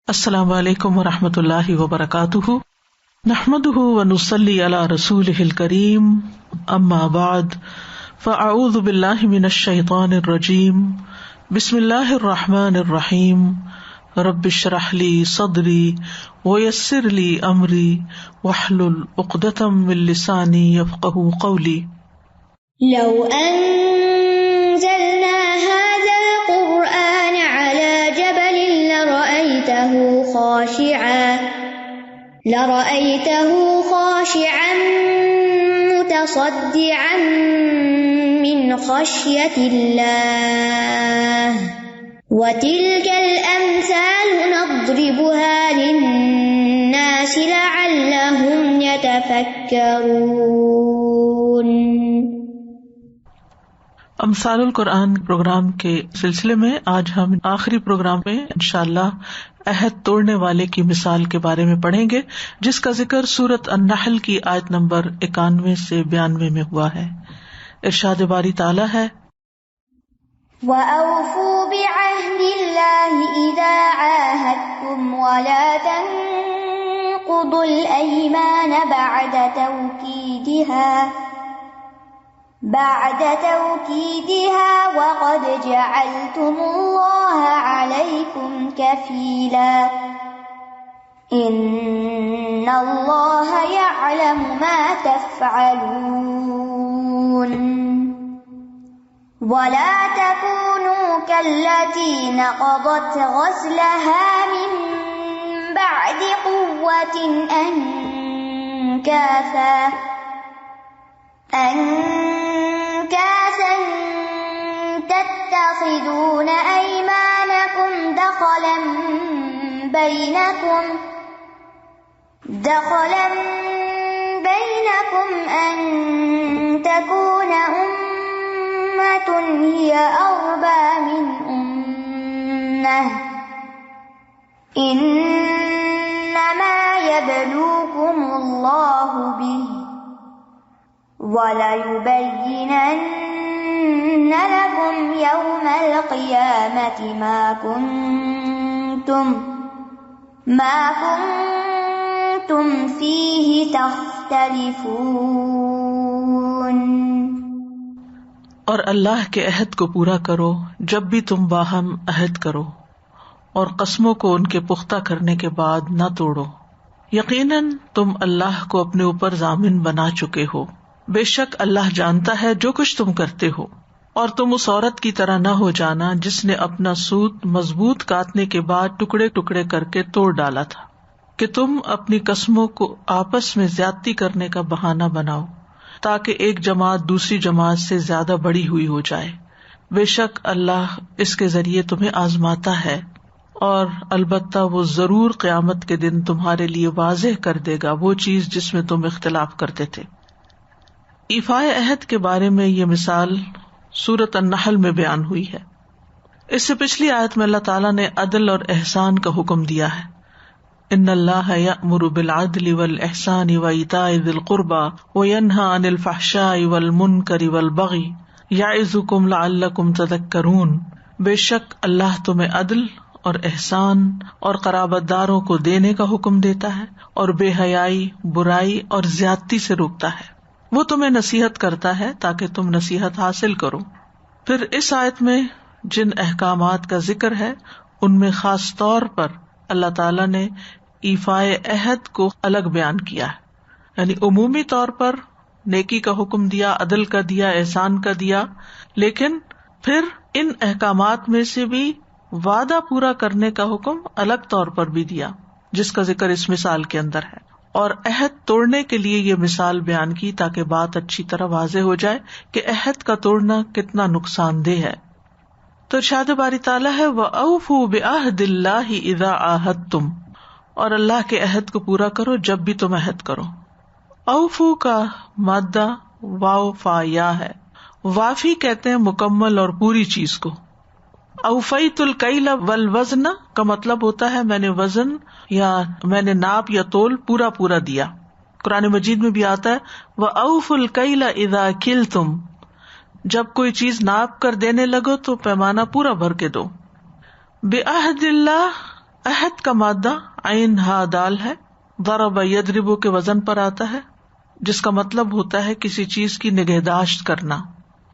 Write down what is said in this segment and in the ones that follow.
السلام علیکم ورحمۃ اللہ وبرکاتہ، نحمده ونصلی علی رسولہ الکریم، اما بعد فاعوذ باللہ من الشیطان الرجیم، بسم اللہ الرحمن الرحیم، رب اشرح لی صدری ویسر لی امری واحلل عقدۃ من لسانی یفقهوا قولی۔ لو أنزلنا هذا القرآن على جبل لرأيته خاشعا متصدعا من خشية الله وتلك الأمثال نضربها للناس لعلهم يتفكرون۔ امثال القرآن پروگرام کے سلسلے میں آج ہم آخری پروگرام میں انشاءاللہ عہد توڑنے والے کی مثال کے بارے میں پڑھیں گے، جس کا ذکر سورۃ النحل کی آیت نمبر 91 سے 92 میں ہوا ہے۔ ارشاد باری تعالیٰ ہے، وَأَوْفُوا بِعَهْدِ اللَّهِ إِذَا عَاهَدتُّمْ وَلَا تَنقُضُوا الْأَيْمَانَ بعد توكيدها وقد جعلتم الله عليكم كفيلا إن الله يعلم ما تفعلون۔ ولا تكونوا كالتي نقضت غزلها من بعد قوة أنكاثا تتخذون أيمانكم دخلا بينكم أن تكون أمة هي أربى من أمة إنما يبلوكم الله به وَلَيُبَيِّنَنَّ لَكُمْ يَوْمَ الْقِيَامَةِ مَا كُنتُمْ فِيهِ تَخْتَلِفُونَ۔ اور اللہ کے عہد کو پورا کرو جب بھی تم باہم عہد کرو، اور قسموں کو ان کے پختہ کرنے کے بعد نہ توڑو، یقیناً تم اللہ کو اپنے اوپر ضامن بنا چکے ہو، بے شک اللہ جانتا ہے جو کچھ تم کرتے ہو۔ اور تم اس عورت کی طرح نہ ہو جانا جس نے اپنا سوت مضبوط کاٹنے کے بعد ٹکڑے ٹکڑے کر کے توڑ ڈالا تھا، کہ تم اپنی قسموں کو آپس میں زیادتی کرنے کا بہانہ بناؤ تاکہ ایک جماعت دوسری جماعت سے زیادہ بڑی ہوئی ہو جائے۔ بے شک اللہ اس کے ذریعے تمہیں آزماتا ہے، اور البتہ وہ ضرور قیامت کے دن تمہارے لیے واضح کر دے گا وہ چیز جس میں تم اختلاف کرتے تھے۔ ایفائے عہد کے بارے میں یہ مثال سورۃ النحل میں بیان ہوئی ہے۔ اس سے پچھلی آیت میں اللہ تعالیٰ نے عدل اور احسان کا حکم دیا ہے، ان اللہ یأمر بالعدل والإحسان وإیتاء ذی القربى وینہی عن الفحشاء والمنکر والبغی یعظکم لعلکم تذکرون۔ بے شک اللہ تمہیں عدل اور احسان اور قرابت داروں کو دینے کا حکم دیتا ہے، اور بے حیائی، برائی اور زیادتی سے روکتا ہے۔ وہ تمہیں نصیحت کرتا ہے تاکہ تم نصیحت حاصل کرو۔ پھر اس آیت میں جن احکامات کا ذکر ہے ان میں خاص طور پر اللہ تعالیٰ نے ایفائے عہد کو الگ بیان کیا ہے، یعنی عمومی طور پر نیکی کا حکم دیا، عدل کا دیا، احسان کا دیا، لیکن پھر ان احکامات میں سے بھی وعدہ پورا کرنے کا حکم الگ طور پر بھی دیا، جس کا ذکر اس مثال کے اندر ہے، اور عہد توڑنے کے لیے یہ مثال بیان کی تاکہ بات اچھی طرح واضح ہو جائے کہ عہد کا توڑنا کتنا نقصان دہ ہے۔ تو ارشاد باری تعالیٰ ہے، وَأَوْفُوا بِعَهْدِ اللَّهِ إِذَا عَاهَدتُّمْ، اور اللہ کے عہد کو پورا کرو جب بھی تم عہد کرو۔ اوفو کا مادہ واو فا یا ہے، وافی کہتے ہیں مکمل اور پوری چیز کو۔ اوفیت الکیل والوزن کا مطلب ہوتا ہے میں نے وزن یا میں نے ناپ یا تول پورا پورا دیا۔ قرآن مجید میں بھی آتا ہے وَأَوْفُوا الْكَيْلَ إِذَا كِلْتُمْ، جب کوئی چیز ناپ کر دینے لگو تو پیمانہ پورا بھر کے دو۔ بِعَهْدِ اللَّهِ عہد کا مادہ عین ہا دال ہے، ضرب یضرب کے وزن پر آتا ہے، جس کا مطلب ہوتا ہے کسی چیز کی نگہداشت کرنا،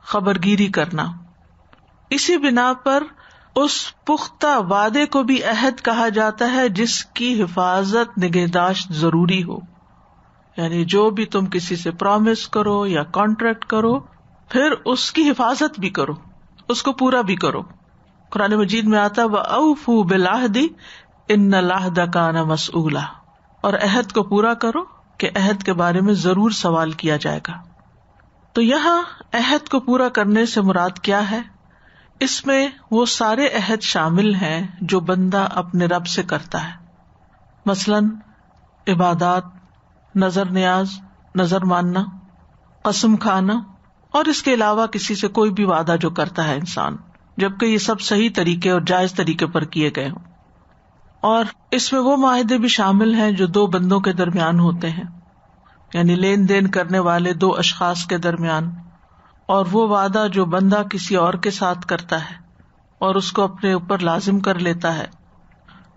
خبرگیری کرنا. اسی بنا پر اس پختہ وعدے کو بھی عہد کہا جاتا ہے جس کی حفاظت نگہداشت ضروری ہو. یعنی جو بھی تم کسی سے پرومس کرو یا کانٹریکٹ کرو، پھر اس کی حفاظت بھی کرو، اس کو پورا بھی کرو. قرآن مجید میں آتا وَأَوْفُوا بِالْعَهْدِ إِنَّ الْعَهْدَ كَانَ مَسْئُولًا، اور عہد کو پورا کرو کہ عہد کے بارے میں ضرور سوال کیا جائے گا. تو یہاں عہد کو پورا کرنے سے مراد کیا ہے؟ اس میں وہ سارے عہد شامل ہیں جو بندہ اپنے رب سے کرتا ہے، مثلاً عبادات، نظر نیاز، نظر ماننا، قسم کھانا، اور اس کے علاوہ کسی سے کوئی بھی وعدہ جو کرتا ہے انسان، جبکہ یہ سب صحیح طریقے اور جائز طریقے پر کیے گئے ہوں. اور اس میں وہ معاہدے بھی شامل ہیں جو دو بندوں کے درمیان ہوتے ہیں، یعنی لین دین کرنے والے دو اشخاص کے درمیان، اور وہ وعدہ جو بندہ کسی اور کے ساتھ کرتا ہے اور اس کو اپنے اوپر لازم کر لیتا ہے.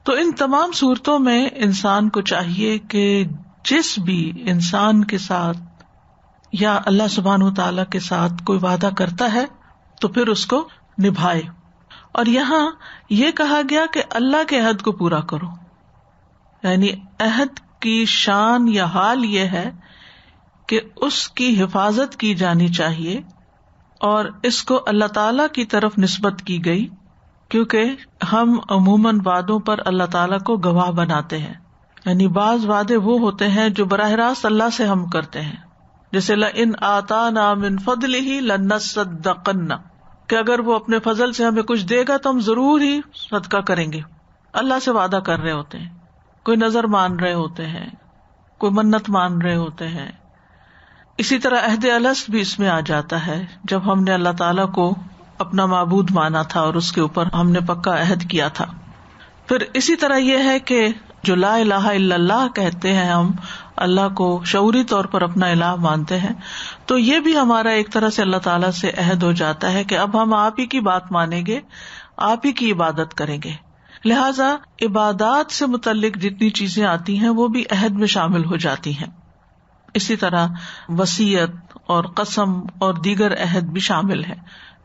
تو ان تمام صورتوں میں انسان کو چاہیے کہ جس بھی انسان کے ساتھ یا اللہ سبحانہ وتعالی کے ساتھ کوئی وعدہ کرتا ہے تو پھر اس کو نبھائے. اور یہاں یہ کہا گیا کہ اللہ کے عہد کو پورا کرو، یعنی عہد کی شان یا حال یہ ہے کہ اس کی حفاظت کی جانی چاہیے، اور اس کو اللہ تعالی کی طرف نسبت کی گئی، کیونکہ ہم عموماً وعدوں پر اللہ تعالیٰ کو گواہ بناتے ہیں. یعنی بعض وعدے وہ ہوتے ہیں جو براہ راست اللہ سے ہم کرتے ہیں، جیسے لئن آتانا من فضلہ لنصدقن، کہ اگر وہ اپنے فضل سے ہمیں کچھ دے گا تو ہم ضرور ہی صدقہ کریں گے. اللہ سے وعدہ کر رہے ہوتے ہیں، کوئی نظر مان رہے ہوتے ہیں، کوئی منت مان رہے ہوتے ہیں. اسی طرح عہد الست بھی اس میں آ جاتا ہے، جب ہم نے اللہ تعالیٰ کو اپنا معبود مانا تھا اور اس کے اوپر ہم نے پکا عہد کیا تھا. پھر اسی طرح یہ ہے کہ جو لا الہ الا اللہ کہتے ہیں، ہم اللہ کو شعوری طور پر اپنا الہ مانتے ہیں، تو یہ بھی ہمارا ایک طرح سے اللہ تعالیٰ سے عہد ہو جاتا ہے کہ اب ہم آپ ہی کی بات مانیں گے، آپ ہی کی عبادت کریں گے. لہذا عبادات سے متعلق جتنی چیزیں آتی ہیں وہ بھی عہد میں شامل ہو جاتی ہیں. اسی طرح وصیت اور قسم اور دیگر عہد بھی شامل ہیں،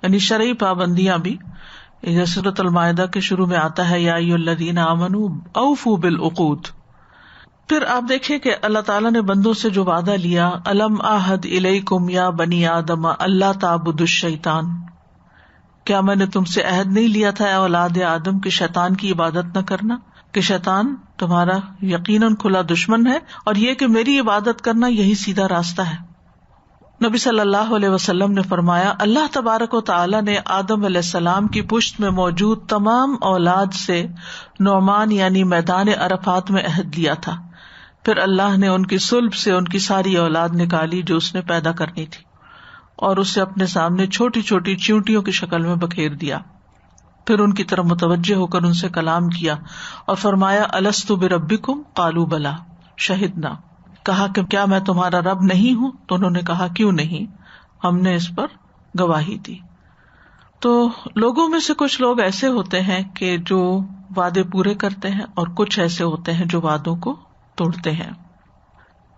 یعنی شرعی پابندیاں بھی. جیسے سورۃ المائدہ کے شروع میں آتا ہے یا ایھا الذین آمنوا اوفوا بالعقود. پھر آپ دیکھیں کہ اللہ تعالیٰ نے بندوں سے جو وعدہ لیا، الم اعہد الیکم یا بنی آدم اللہ تعبدوا الشیطان، کیا میں نے تم سے عہد نہیں لیا تھا اے اولاد آدم کہ شیطان کی عبادت نہ کرنا، کہ شیطان تمہارا یقیناً کھلا دشمن ہے، اور یہ کہ میری عبادت کرنا یہی سیدھا راستہ ہے. نبی صلی اللہ علیہ وسلم نے فرمایا، اللہ تبارک و تعالی نے آدم علیہ السلام کی پشت میں موجود تمام اولاد سے نعمان یعنی میدان عرفات میں عہد لیا تھا. پھر اللہ نے ان کی صلب سے ان کی ساری اولاد نکالی جو اس نے پیدا کرنی تھی، اور اسے اپنے سامنے چھوٹی چھوٹی چیونٹیوں کی شکل میں بکھیر دیا. پھر ان کی طرف متوجہ ہو کر ان سے کلام کیا اور فرمایا الست بربکم قالوا بلی شہدنا، کہا کہ کیا میں تمہارا رب نہیں ہوں؟ تو انہوں نے کہا کیوں نہیں، ہم نے اس پر گواہی دی. تو لوگوں میں سے کچھ لوگ ایسے ہوتے ہیں کہ جو وعدے پورے کرتے ہیں، اور کچھ ایسے ہوتے ہیں جو وعدوں کو توڑتے ہیں.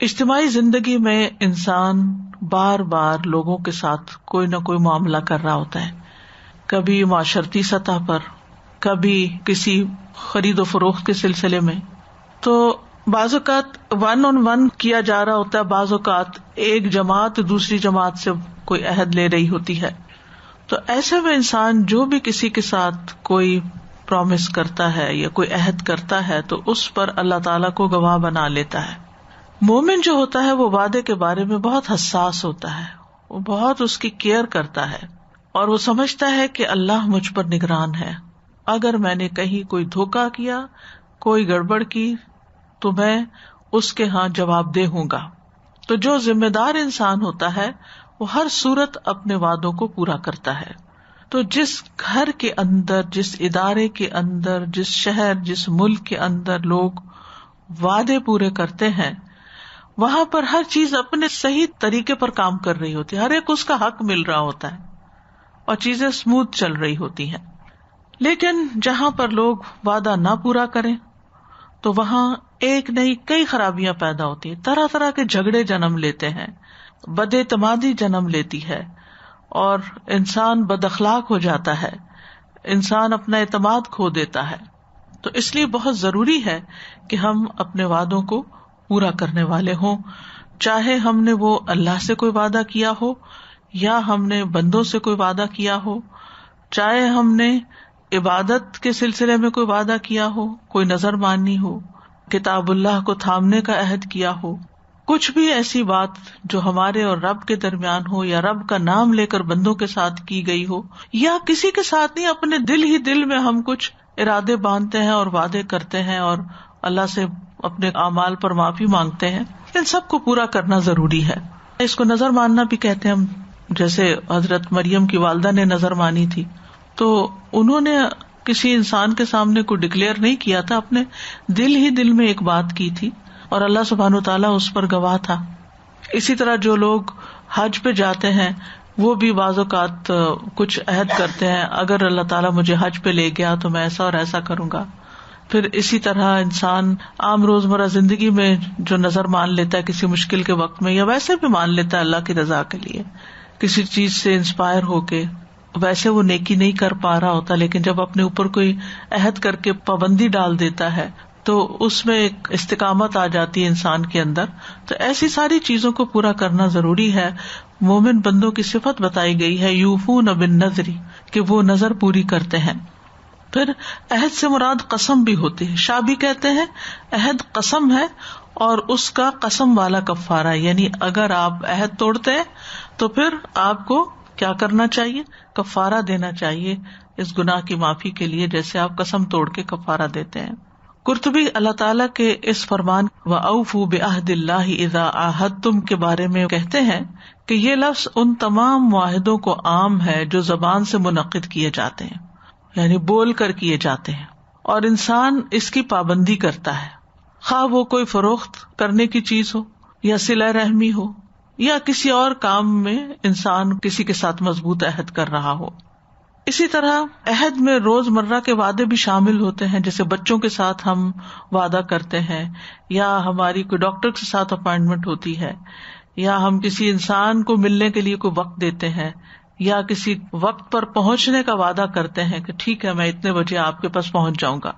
اجتماعی زندگی میں انسان بار بار لوگوں کے ساتھ کوئی نہ کوئی معاملہ کر رہا ہوتا ہے، کبھی معاشرتی سطح پر، کبھی کسی خرید و فروخت کے سلسلے میں. تو بعض اوقات 1 on 1 کیا جا رہا ہوتا ہے، بعض اوقات ایک جماعت دوسری جماعت سے کوئی عہد لے رہی ہوتی ہے. تو ایسے میں انسان جو بھی کسی کے ساتھ کوئی پرومس کرتا ہے یا کوئی عہد کرتا ہے تو اس پر اللہ تعالیٰ کو گواہ بنا لیتا ہے. مومن جو ہوتا ہے وہ وعدے کے بارے میں بہت حساس ہوتا ہے، وہ بہت اس کی کیئر کرتا ہے، اور وہ سمجھتا ہے کہ اللہ مجھ پر نگران ہے. اگر میں نے کہیں کوئی دھوکہ کیا، کوئی گڑبڑ کی، تو میں اس کے ہاں جواب دہ ہوں گا. تو جو ذمہ دار انسان ہوتا ہے وہ ہر صورت اپنے وعدوں کو پورا کرتا ہے. تو جس گھر کے اندر، جس ادارے کے اندر، جس شہر، جس ملک کے اندر لوگ وعدے پورے کرتے ہیں، وہاں پر ہر چیز اپنے صحیح طریقے پر کام کر رہی ہوتی ہے، ہر ایک اس کا حق مل رہا ہوتا ہے اور چیزیں اسموتھ چل رہی ہوتی ہیں. لیکن جہاں پر لوگ وعدہ نہ پورا کریں تو وہاں ایک نہیں کئی خرابیاں پیدا ہوتی ہیں، طرح طرح کے جھگڑے جنم لیتے ہیں، بد اعتمادی جنم لیتی ہے اور انسان بد اخلاق ہو جاتا ہے، انسان اپنا اعتماد کھو دیتا ہے. تو اس لیے بہت ضروری ہے کہ ہم اپنے وعدوں کو پورا کرنے والے ہوں، چاہے ہم نے وہ اللہ سے کوئی وعدہ کیا ہو یا ہم نے بندوں سے کوئی وعدہ کیا ہو، چاہے ہم نے عبادت کے سلسلے میں کوئی وعدہ کیا ہو، کوئی نظر ماننی ہو، کتاب اللہ کو تھامنے کا عہد کیا ہو، کچھ بھی ایسی بات جو ہمارے اور رب کے درمیان ہو یا رب کا نام لے کر بندوں کے ساتھ کی گئی ہو یا کسی کے ساتھ نہیں، اپنے دل ہی دل میں ہم کچھ ارادے باندھتے ہیں اور وعدے کرتے ہیں اور اللہ سے اپنے اعمال پر معافی مانگتے ہیں، ان سب کو پورا کرنا ضروری ہے. اس کو نظر ماننا بھی کہتے ہیں ہم. جیسے حضرت مریم کی والدہ نے نظر مانی تھی تو انہوں نے کسی انسان کے سامنے کوئی ڈکلیئر نہیں کیا تھا، اپنے دل ہی دل میں ایک بات کی تھی اور اللہ سبحانہ وتعالیٰ اس پر گواہ تھا. اسی طرح جو لوگ حج پہ جاتے ہیں وہ بھی بعض اوقات کچھ عہد کرتے ہیں، اگر اللہ تعالیٰ مجھے حج پہ لے گیا تو میں ایسا اور ایسا کروں گا. پھر اسی طرح انسان عام روزمرہ زندگی میں جو نظر مان لیتا ہے کسی مشکل کے وقت میں، یا ویسے بھی مان لیتا ہے اللہ کی رضا کے لیے، کسی چیز سے انسپائر ہو کے، ویسے وہ نیکی نہیں کر پا رہا ہوتا لیکن جب اپنے اوپر کوئی عہد کر کے پابندی ڈال دیتا ہے تو اس میں ایک استقامت آ جاتی ہے انسان کے اندر. تو ایسی ساری چیزوں کو پورا کرنا ضروری ہے. مومن بندوں کی صفت بتائی گئی ہے یوفون بالنذر، کہ وہ نظر پوری کرتے ہیں. پھر عہد سے مراد قسم بھی ہوتی ہے. شابی کہتے ہیں عہد قسم ہے اور اس کا قسم والا کفارہ، یعنی اگر آپ عہد توڑتے ہیں تو پھر آپ کو کیا کرنا چاہیے؟ کفارہ دینا چاہیے اس گناہ کی معافی کے لیے، جیسے آپ قسم توڑ کے کفارہ دیتے ہیں. قرطبی اللہ تعالیٰ کے اس فرمان وَأَوْفُوا بِعَهْدِ اللَّهِ إِذَا عَاهَدتُّمْ کے بارے میں کہتے ہیں کہ یہ لفظ ان تمام معاہدوں کو عام ہے جو زبان سے منعقد کیے جاتے ہیں، یعنی بول کر کیے جاتے ہیں، اور انسان اس کی پابندی کرتا ہے، خواہ وہ کوئی فروخت کرنے کی چیز ہو یا صلہ رحمی ہو یا کسی اور کام میں انسان کسی کے ساتھ مضبوط عہد کر رہا ہو. اسی طرح عہد میں روز مرہ کے وعدے بھی شامل ہوتے ہیں، جیسے بچوں کے ساتھ ہم وعدہ کرتے ہیں، یا ہماری کوئی ڈاکٹر کے ساتھ اپائنٹمنٹ ہوتی ہے، یا ہم کسی انسان کو ملنے کے لیے کوئی وقت دیتے ہیں، یا کسی وقت پر پہنچنے کا وعدہ کرتے ہیں کہ ٹھیک ہے میں اتنے بجے آپ کے پاس پہنچ جاؤں گا.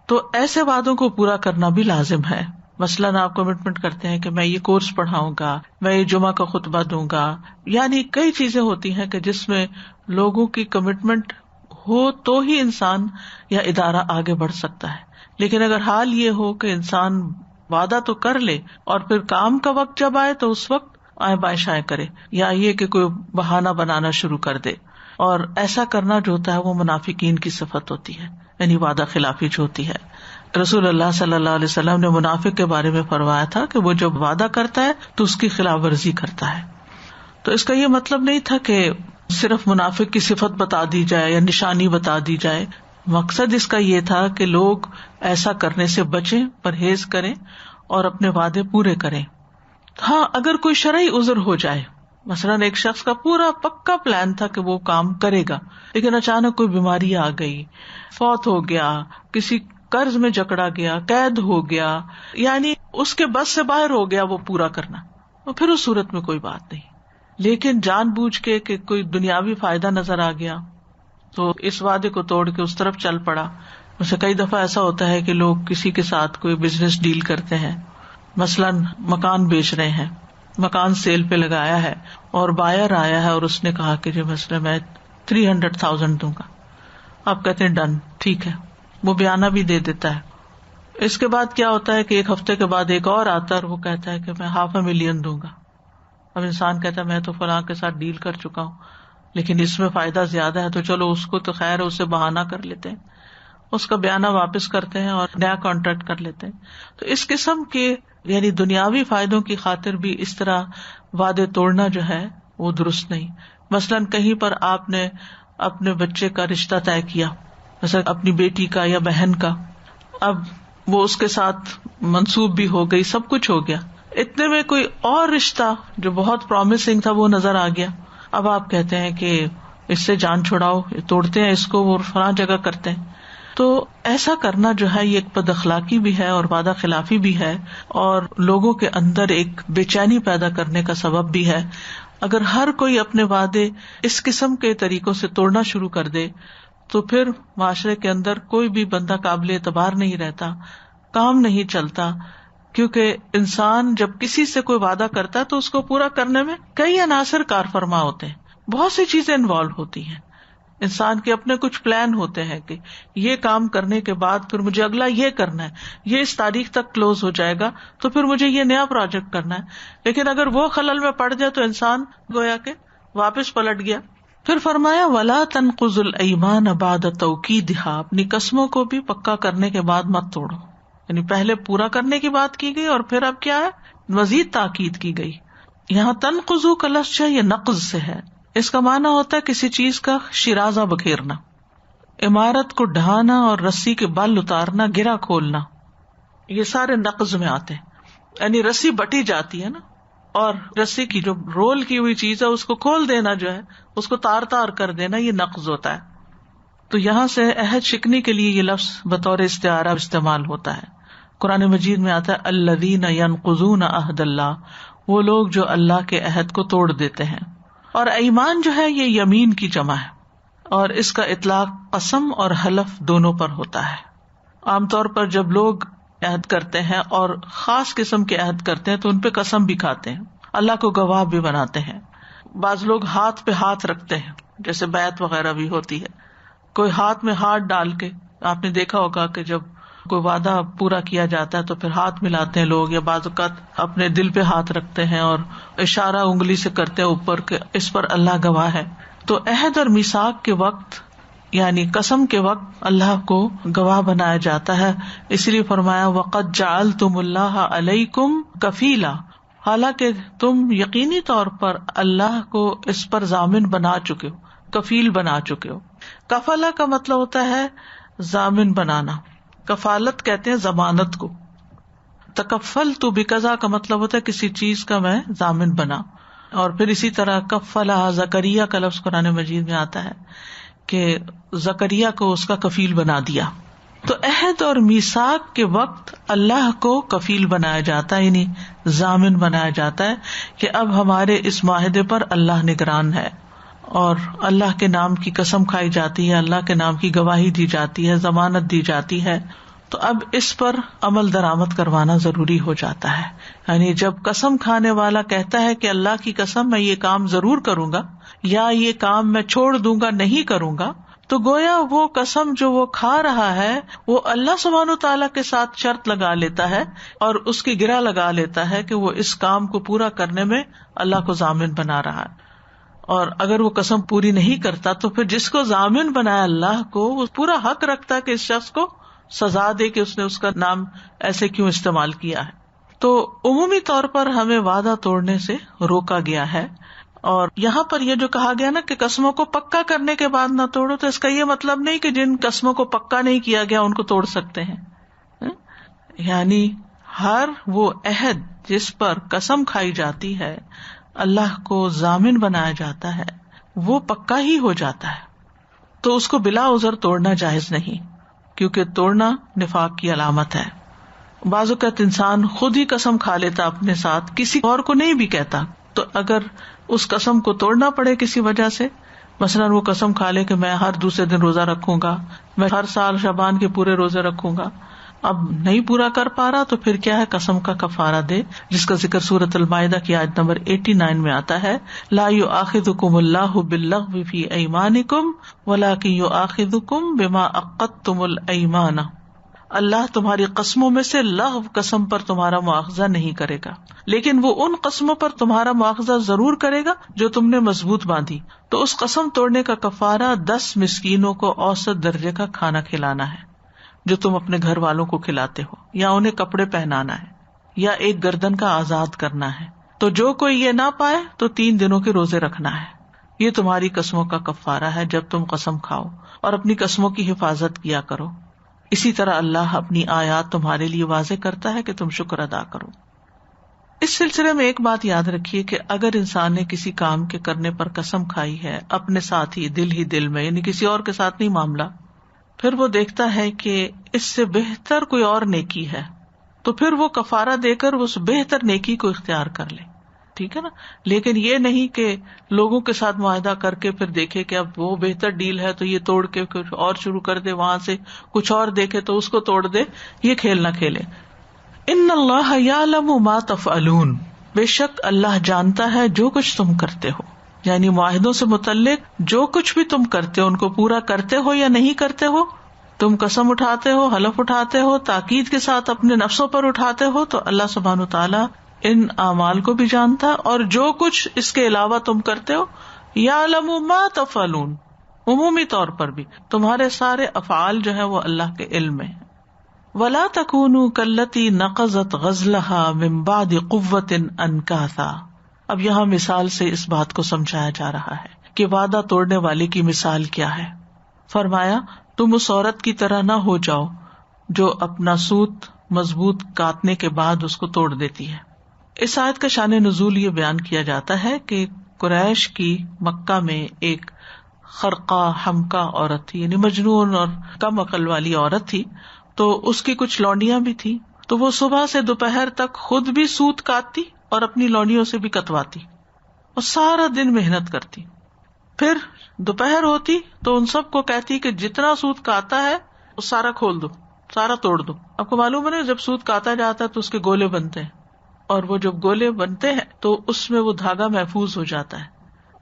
تو ایسے وعدوں کو پورا کرنا بھی لازم ہے. مثلاً آپ کمٹمنٹ کرتے ہیں کہ میں یہ کورس پڑھاؤں گا، میں یہ جمعہ کا خطبہ دوں گا، یعنی کئی چیزیں ہوتی ہیں کہ جس میں لوگوں کی کمٹمنٹ ہو تو ہی انسان یا ادارہ آگے بڑھ سکتا ہے. لیکن اگر حال یہ ہو کہ انسان وعدہ تو کر لے اور پھر کام کا وقت جب آئے تو اس وقت آئیں بائیں شائیں کرے، یا یہ کہ کوئی بہانہ بنانا شروع کر دے، اور ایسا کرنا جو ہوتا ہے وہ منافقین کی صفت ہوتی ہے، یعنی وعدہ خلافی جو ہوتی ہے. رسول اللہ صلی اللہ علیہ وسلم نے منافق کے بارے میں فرمایا تھا کہ وہ جب وعدہ کرتا ہے تو اس کی خلاف ورزی کرتا ہے. تو اس کا یہ مطلب نہیں تھا کہ صرف منافق کی صفت بتا دی جائے یا نشانی بتا دی جائے. مقصد اس کا یہ تھا کہ لوگ ایسا کرنے سے بچیں، پرہیز کریں اور اپنے وعدے پورے کریں. ہاں اگر کوئی شرعی عذر ہو جائے، مثلاً ایک شخص کا پورا پکا پلان تھا کہ وہ کام کرے گا لیکن اچانک کوئی بیماری آ گئی، فوت ہو گیا، کسی قرض میں جکڑا گیا، قید ہو گیا، یعنی اس کے بس سے باہر ہو گیا وہ پورا کرنا، تو پھر اس صورت میں کوئی بات نہیں. لیکن جان بوجھ کے کہ کوئی دنیاوی فائدہ نظر آ گیا تو اس وعدے کو توڑ کے اس طرف چل پڑا. ویسے کئی دفعہ ایسا ہوتا ہے کہ لوگ کسی کے ساتھ کوئی بزنس ڈیل کرتے ہیں، مثلاً مکان بیچ رہے ہیں، مکان سیل پہ لگایا ہے اور بائر آیا ہے اور اس نے کہا کہ جو مثلا میں 300,000 دوں گا. آپ کہتے ہیں ڈن، ٹھیک ہے، وہ بیانہ بھی دے دیتا ہے. اس کے بعد کیا ہوتا ہے کہ ایک ہفتے کے بعد ایک اور آتا ہے اور وہ کہتا ہے کہ میں 500,000 دوں گا. اب انسان کہتا ہے میں تو فلاں کے ساتھ ڈیل کر چکا ہوں لیکن اس میں فائدہ زیادہ ہے تو چلو اس کو تو خیر ہے، اسے بہانہ کر لیتے ہیں، اس کا بیانہ واپس کرتے ہیں اور نیا کانٹریکٹ کر لیتے ہیں. تو اس قسم کے یعنی دنیاوی فائدوں کی خاطر بھی اس طرح وعدے توڑنا جو ہے وہ درست نہیں. مثلاً کہیں پر آپ نے اپنے بچے کا رشتہ طے کیا، مثلا اپنی بیٹی کا یا بہن کا، اب وہ اس کے ساتھ منسوب بھی ہو گئی، سب کچھ ہو گیا، اتنے میں کوئی اور رشتہ جو بہت پرومسنگ تھا وہ نظر آ گیا. اب آپ کہتے ہیں کہ اس سے جان چھڑاؤ، توڑتے ہیں اس کو، وہ فلاں جگہ کرتے ہیں. تو ایسا کرنا جو ہے یہ ایک بد اخلاقی بھی ہے اور وعدہ خلافی بھی ہے، اور لوگوں کے اندر ایک بے چینی پیدا کرنے کا سبب بھی ہے. اگر ہر کوئی اپنے وعدے اس قسم کے طریقوں سے توڑنا شروع کر دے تو پھر معاشرے کے اندر کوئی بھی بندہ قابل اعتبار نہیں رہتا، کام نہیں چلتا. کیونکہ انسان جب کسی سے کوئی وعدہ کرتا ہے تو اس کو پورا کرنے میں کئی عناصر کار فرما ہوتے ہیں، بہت سی چیزیں انوالو ہوتی ہیں. انسان کے اپنے کچھ پلان ہوتے ہیں کہ یہ کام کرنے کے بعد پھر مجھے اگلا یہ کرنا ہے، یہ اس تاریخ تک کلوز ہو جائے گا تو پھر مجھے یہ نیا پروجیکٹ کرنا ہے. لیکن اگر وہ خلل میں پڑ جائے تو انسان گویا کہ واپس پلٹ گیا. پھر فرمایا وَلَا تَنْقُضُوا الْأَيْمَانَ بَعْدَ تَوْكِيدِهَا، اپنی قسموں کو بھی پکا کرنے کے بعد مت توڑو. یعنی پہلے پورا کرنے کی بات کی گئی اور پھر اب کیا ہے، مزید تاکید کی گئی. یہاں تنقضوا کا لفظ یہ نقض سے ہے. اس کا معنی ہوتا ہے کسی چیز کا شیرازہ بکھیرنا، عمارت کو ڈھانا اور رسی کے بل اتارنا، گرا کھولنا، یہ سارے نقض میں آتے ہیں. یعنی رسی بٹی جاتی ہے نا، اور رسی کی جو رول کی ہوئی چیز ہے اس کو کھول دینا، جو ہے اس کو تار تار کر دینا، یہ نقض ہوتا ہے. تو یہاں سے عہد شکنی کے لیے یہ لفظ بطور استعارہ استعمال ہوتا ہے. قرآن مجید میں آتا ہے الذین ینقضون عہد اللہ، وہ لوگ جو اللہ کے عہد کو توڑ دیتے ہیں. اور ایمان جو ہے یہ یمین کی جمع ہے، اور اس کا اطلاق قسم اور حلف دونوں پر ہوتا ہے. عام طور پر جب لوگ عہد کرتے ہیں اور خاص قسم کے عہد کرتے ہیں تو ان پہ قسم بھی کھاتے ہیں، اللہ کو گواہ بھی بناتے ہیں. بعض لوگ ہاتھ پہ ہاتھ رکھتے ہیں، جیسے بیعت وغیرہ بھی ہوتی ہے. کوئی ہاتھ میں ہاتھ ڈال کے، آپ نے دیکھا ہوگا کہ جب کوئی وعدہ پورا کیا جاتا ہے تو پھر ہاتھ ملاتے ہیں لوگ، یا بعض اوقات اپنے دل پہ ہاتھ رکھتے ہیں اور اشارہ انگلی سے کرتے ہیں اوپر کہ اس پر اللہ گواہ ہے. تو عہد اور میثاق کے وقت یعنی قسم کے وقت اللہ کو گواہ بنایا جاتا ہے. اس لیے فرمایا وَقَدْ جَعَلْتُمُ اللَّهَ عَلَيْكُمْ كَفِيلًا، حالانکہ تم یقینی طور پر اللہ کو اس پر ضامن بنا چکے ہو، کفیل بنا چکے ہو. کفالہ کا مطلب ہوتا ہے ضامن بنانا، کفالت کہتے ہیں ضمانت کو. تکفلت بکذا کا مطلب ہوتا ہے کسی چیز کا میں ضامن بنا. اور پھر اسی طرح کفلہ زکریا کا لفظ قرآن مجید میں آتا ہے کہ زکریا کو اس کا کفیل بنا دیا. تو عہد اور میثاق کے وقت اللہ کو کفیل بنایا جاتا ہے، یعنی ضامن بنایا جاتا ہے کہ اب ہمارے اس معاہدے پر اللہ نگران ہے، اور اللہ کے نام کی قسم کھائی جاتی ہے، اللہ کے نام کی گواہی دی جاتی ہے، ضمانت دی جاتی ہے. تو اب اس پر عمل درآمد کروانا ضروری ہو جاتا ہے. یعنی جب قسم کھانے والا کہتا ہے کہ اللہ کی قسم میں یہ کام ضرور کروں گا، یا یہ کام میں چھوڑ دوں گا، نہیں کروں گا، تو گویا وہ قسم جو وہ کھا رہا ہے وہ اللہ سبحانہ تعالیٰ کے ساتھ شرط لگا لیتا ہے اور اس کی گرہ لگا لیتا ہے کہ وہ اس کام کو پورا کرنے میں اللہ کو ضامن بنا رہا ہے. اور اگر وہ قسم پوری نہیں کرتا تو پھر جس کو ضامن بنایا اللہ کو، وہ پورا حق رکھتا ہے کہ اس شخص کو سزا دے کہ اس نے اس کا نام ایسے کیوں استعمال کیا ہے. تو عمومی طور پر ہمیں وعدہ توڑنے سے روکا گیا ہے. اور یہاں پر یہ جو کہا گیا نا کہ قسموں کو پکا کرنے کے بعد نہ توڑو، تو اس کا یہ مطلب نہیں کہ جن قسموں کو پکا نہیں کیا گیا ان کو توڑ سکتے ہیں. یعنی ہر وہ عہد جس پر قسم کھائی جاتی ہے، اللہ کو ضامن بنایا جاتا ہے، وہ پکا ہی ہو جاتا ہے. تو اس کو بلا عذر توڑنا جائز نہیں، کیونکہ توڑنا نفاق کی علامت ہے. بعض اوقات انسان خود ہی قسم کھا لیتا اپنے ساتھ، کسی اور کو نہیں بھی کہتا. تو اگر اس قسم کو توڑنا پڑے کسی وجہ سے، مثلاً وہ قسم کھا لے کہ میں ہر دوسرے دن روزہ رکھوں گا، میں ہر سال شعبان کے پورے روزے رکھوں گا، اب نہیں پورا کر پا رہا، تو پھر کیا ہے، قسم کا کفارہ دے، جس کا ذکر سورۃ المائدہ کی آیت نمبر 89 میں آتا ہے. لا یؤاخذکم اللہ باللغو فی ایمانکم ولکن یؤاخذکم بما عقدتم الایمان. اللہ تمہاری قسموں میں سے لغو قسم پر تمہارا مواخذہ نہیں کرے گا، لیکن وہ ان قسموں پر تمہارا مواخذہ ضرور کرے گا جو تم نے مضبوط باندھی. تو اس قسم توڑنے کا کفارہ 10 مسکینوں کو اوسط درجے کا کھانا کھلانا ہے جو تم اپنے گھر والوں کو کھلاتے ہو، یا انہیں کپڑے پہنانا ہے، یا ایک گردن کا آزاد کرنا ہے. تو جو کوئی یہ نہ پائے تو 3 دنوں کے روزے رکھنا ہے. یہ تمہاری قسموں کا کفارہ ہے جب تم قسم کھاؤ، اور اپنی قسموں کی حفاظت کیا کرو. اسی طرح اللہ اپنی آیات تمہارے لیے واضح کرتا ہے کہ تم شکر ادا کرو. اس سلسلے میں ایک بات یاد رکھیے کہ اگر انسان نے کسی کام کے کرنے پر قسم کھائی ہے اپنے ساتھ ہی دل میں، یعنی کسی اور کے ساتھ نہیں معاملہ، پھر وہ دیکھتا ہے کہ اس سے بہتر کوئی اور نیکی ہے، تو پھر وہ کفارہ دے کر اس بہتر نیکی کو اختیار کر لے، ٹھیک ہے نا. لیکن یہ نہیں کہ لوگوں کے ساتھ معاہدہ کر کے پھر دیکھے کہ اب وہ بہتر ڈیل ہے تو یہ توڑ کے کچھ اور شروع کر دے، وہاں سے کچھ اور دیکھے تو اس کو توڑ دے. یہ کھیل نہ کھیلے. ان اللہ یعلم ما تفعلون، بے شک اللہ جانتا ہے جو کچھ تم کرتے ہو، یعنی معاہدوں سے متعلق جو کچھ بھی تم کرتے ہو ان کو پورا کرتے ہو یا نہیں کرتے ہو. تم قسم اٹھاتے ہو، حلف اٹھاتے ہو، تاکید کے ساتھ اپنے نفسوں پر اٹھاتے ہو، تو اللہ سبحانہ وتعالی ان اعمال کو بھی جانتا ہے، اور جو کچھ اس کے علاوہ تم کرتے ہو. یعلم ما تفعلون، عمومی طور پر بھی تمہارے سارے افعال جو ہے وہ اللہ کے علم میں. ولا تکونوا کالتی نقضت غزلها من بعد قوة انکاثا. اب یہاں مثال سے اس بات کو سمجھایا جا رہا ہے کہ وعدہ توڑنے والے کی مثال کیا ہے. فرمایا تم اس عورت کی طرح نہ ہو جاؤ جو اپنا سوت مضبوط کاٹنے کے بعد اس کو توڑ دیتی ہے. اس آیت کا شان نزول یہ بیان کیا جاتا ہے کہ قریش کی مکہ میں ایک خرقہ حمقہ عورت تھی، یعنی مجنون اور کم عقل والی عورت تھی. تو اس کی کچھ لونڈیاں بھی تھی، تو وہ صبح سے دوپہر تک خود بھی سوت کاٹتی اور اپنی لونڈیوں سے بھی کٹواتی اور سارا دن محنت کرتی. پھر دوپہر ہوتی تو ان سب کو کہتی کہ جتنا سوت کاتا ہے وہ سارا کھول دو، سارا توڑ دو. آپ کو معلوم ہے نا جب سوت کاتا جاتا ہے تو اس کے گولے بنتے ہیں، اور وہ جب گولے بنتے ہیں تو اس میں وہ دھاگا محفوظ ہو جاتا ہے،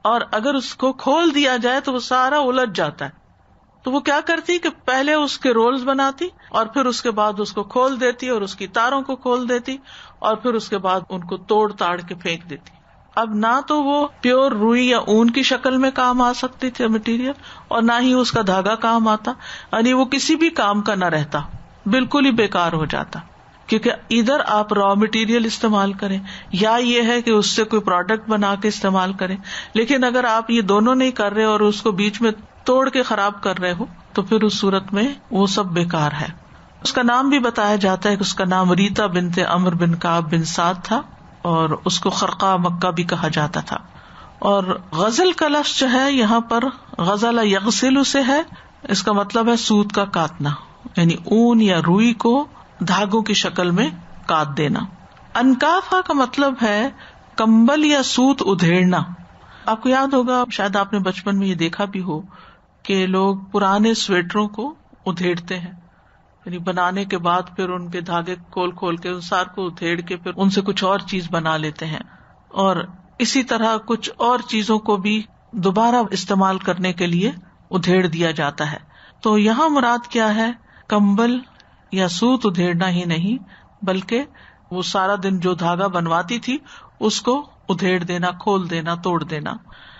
اور اگر اس کو کھول دیا جائے تو وہ سارا الجھ جاتا ہے. تو وہ کیا کرتی کہ پہلے اس کے رولز بناتی اور پھر اس کے بعد اس کو کھول دیتی اور اس کی تاروں کو کھول دیتی اور پھر اس کے بعد ان کو توڑ تاڑ کے پھینک دیتی. اب نہ تو وہ پیور روئی یا اون کی شکل میں کام آ سکتی تھی مٹیریل، اور نہ ہی اس کا دھاگا کام آتا، یعنی وہ کسی بھی کام کا نہ رہتا، بالکل ہی بیکار ہو جاتا. کیونکہ ادھر آپ را مٹیریل استعمال کریں یا یہ ہے کہ اس سے کوئی پروڈکٹ بنا کے استعمال کریں، لیکن اگر آپ یہ دونوں نہیں کر رہے اور اس کو بیچ میں توڑ کے خراب کر رہے ہو تو پھر اس صورت میں وہ سب بیکار ہے. اس کا نام بھی بتایا جاتا ہے کہ اس کا نام ریتا بنت عمرو بن کعب بن سعد تھا، اور اس کو خرقہ مکہ بھی کہا جاتا تھا. اور غزل کا لفظ جو ہے یہاں پر غزل یغسل سے ہے، اس کا مطلب ہے سوت کا کاٹنا، یعنی اون یا روئی کو دھاگوں کی شکل میں کاٹ دینا. انکافا کا مطلب ہے کمبل یا سوت ادھیڑنا. آپ کو یاد ہوگا، شاید آپ نے بچپن میں یہ دیکھا بھی ہو کہ لوگ پرانے سویٹروں کو ادھیڑتے ہیں، یعنی بنانے کے بعد پھر ان کے دھاگے کھول کے ان سار کو ادھیڑ کے پھر ان سے کچھ اور چیز بنا لیتے ہیں. اور اسی طرح کچھ اور چیزوں کو بھی دوبارہ استعمال کرنے کے لیے ادھیڑ دیا جاتا ہے. تو یہاں مراد کیا ہے؟ کمبل یا سوت ادھیڑنا ہی نہیں، بلکہ وہ سارا دن جو دھاگا بنواتی تھی اس کو ادھیڑ دینا، کھول دینا، توڑ دینا.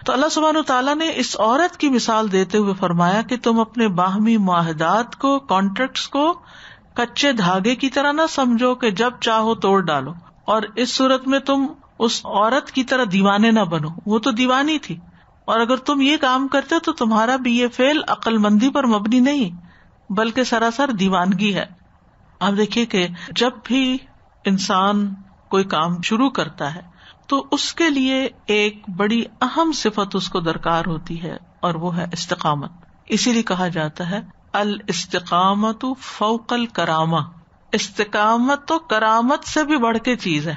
تو اللہ سبحانہ تعالیٰ نے اس عورت کی مثال دیتے ہوئے فرمایا کہ تم اپنے باہمی معاہدات کو، کانٹریکٹس کو کچے دھاگے کی طرح نہ سمجھو کہ جب چاہو توڑ ڈالو. اور اس صورت میں تم اس عورت کی طرح دیوانے نہ بنو، وہ تو دیوانی تھی، اور اگر تم یہ کام کرتے تو تمہارا بھی یہ فعل عقل مندی پر مبنی نہیں بلکہ سراسر دیوانگی ہے. آپ دیکھیے کہ جب بھی انسان کوئی کام شروع کرتا ہے تو اس کے لیے ایک بڑی اہم صفت اس کو درکار ہوتی ہے، اور وہ ہے استقامت. اسی لیے کہا جاتا ہے الاستقامت فوق الکرامہ. استقامت تو کرامت سے بھی بڑھ کے چیز ہے.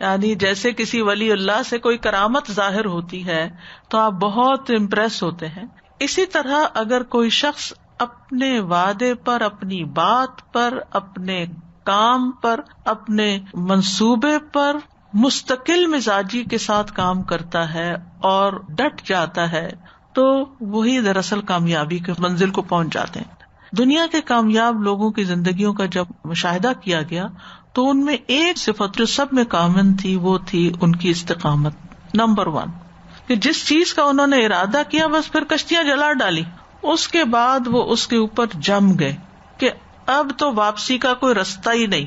یعنی جیسے کسی ولی اللہ سے کوئی کرامت ظاہر ہوتی ہے تو آپ بہت امپریس ہوتے ہیں، اسی طرح اگر کوئی شخص اپنے وعدے پر، اپنی بات پر، اپنے کام پر، اپنے منصوبے پر مستقل مزاجی کے ساتھ کام کرتا ہے اور ڈٹ جاتا ہے تو وہی دراصل کامیابی کے منزل کو پہنچ جاتے ہیں. دنیا کے کامیاب لوگوں کی زندگیوں کا جب مشاہدہ کیا گیا تو ان میں ایک صفت جو سب میں کامن تھی وہ تھی ان کی استقامت. نمبر 1 کہ جس چیز کا انہوں نے ارادہ کیا بس پھر کشتیاں جلا ڈالی، اس کے بعد وہ اس کے اوپر جم گئے کہ اب تو واپسی کا کوئی رستہ ہی نہیں،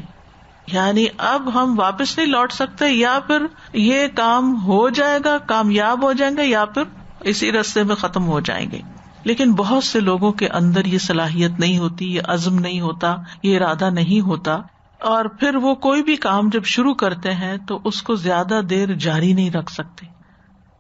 یعنی اب ہم واپس نہیں لوٹ سکتے، یا پھر یہ کام ہو جائے گا، کامیاب ہو جائیں گے، یا پھر اسی رستے میں ختم ہو جائیں گے. لیکن بہت سے لوگوں کے اندر یہ صلاحیت نہیں ہوتی، یہ عزم نہیں ہوتا، یہ ارادہ نہیں ہوتا. اور پھر وہ کوئی بھی کام جب شروع کرتے ہیں تو اس کو زیادہ دیر جاری نہیں رکھ سکتے.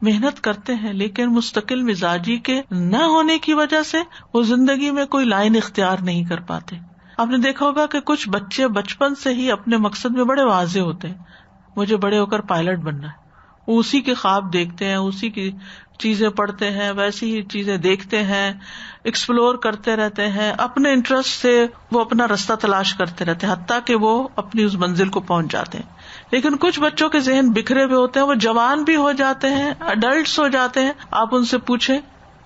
محنت کرتے ہیں لیکن مستقل مزاجی کے نہ ہونے کی وجہ سے وہ زندگی میں کوئی لائن اختیار نہیں کر پاتے. آپ نے دیکھا ہوگا کہ کچھ بچے بچپن سے ہی اپنے مقصد میں بڑے واضح ہوتے ہیں, مجھے بڑے ہو کر پائلٹ بننا ہے. وہ اسی کے خواب دیکھتے ہیں, اسی کی چیزیں پڑھتے ہیں, ویسی ہی چیزیں دیکھتے ہیں, ایکسپلور کرتے رہتے ہیں, اپنے انٹرسٹ سے وہ اپنا رستہ تلاش کرتے رہتے ہیں حتیٰ کہ وہ اپنی اس منزل کو پہنچ جاتے ہیں. لیکن کچھ بچوں کے ذہن بکھرے ہوئے ہوتے ہیں, وہ جوان بھی ہو جاتے ہیں, اڈلٹس ہو جاتے ہیں, آپ ان سے پوچھیں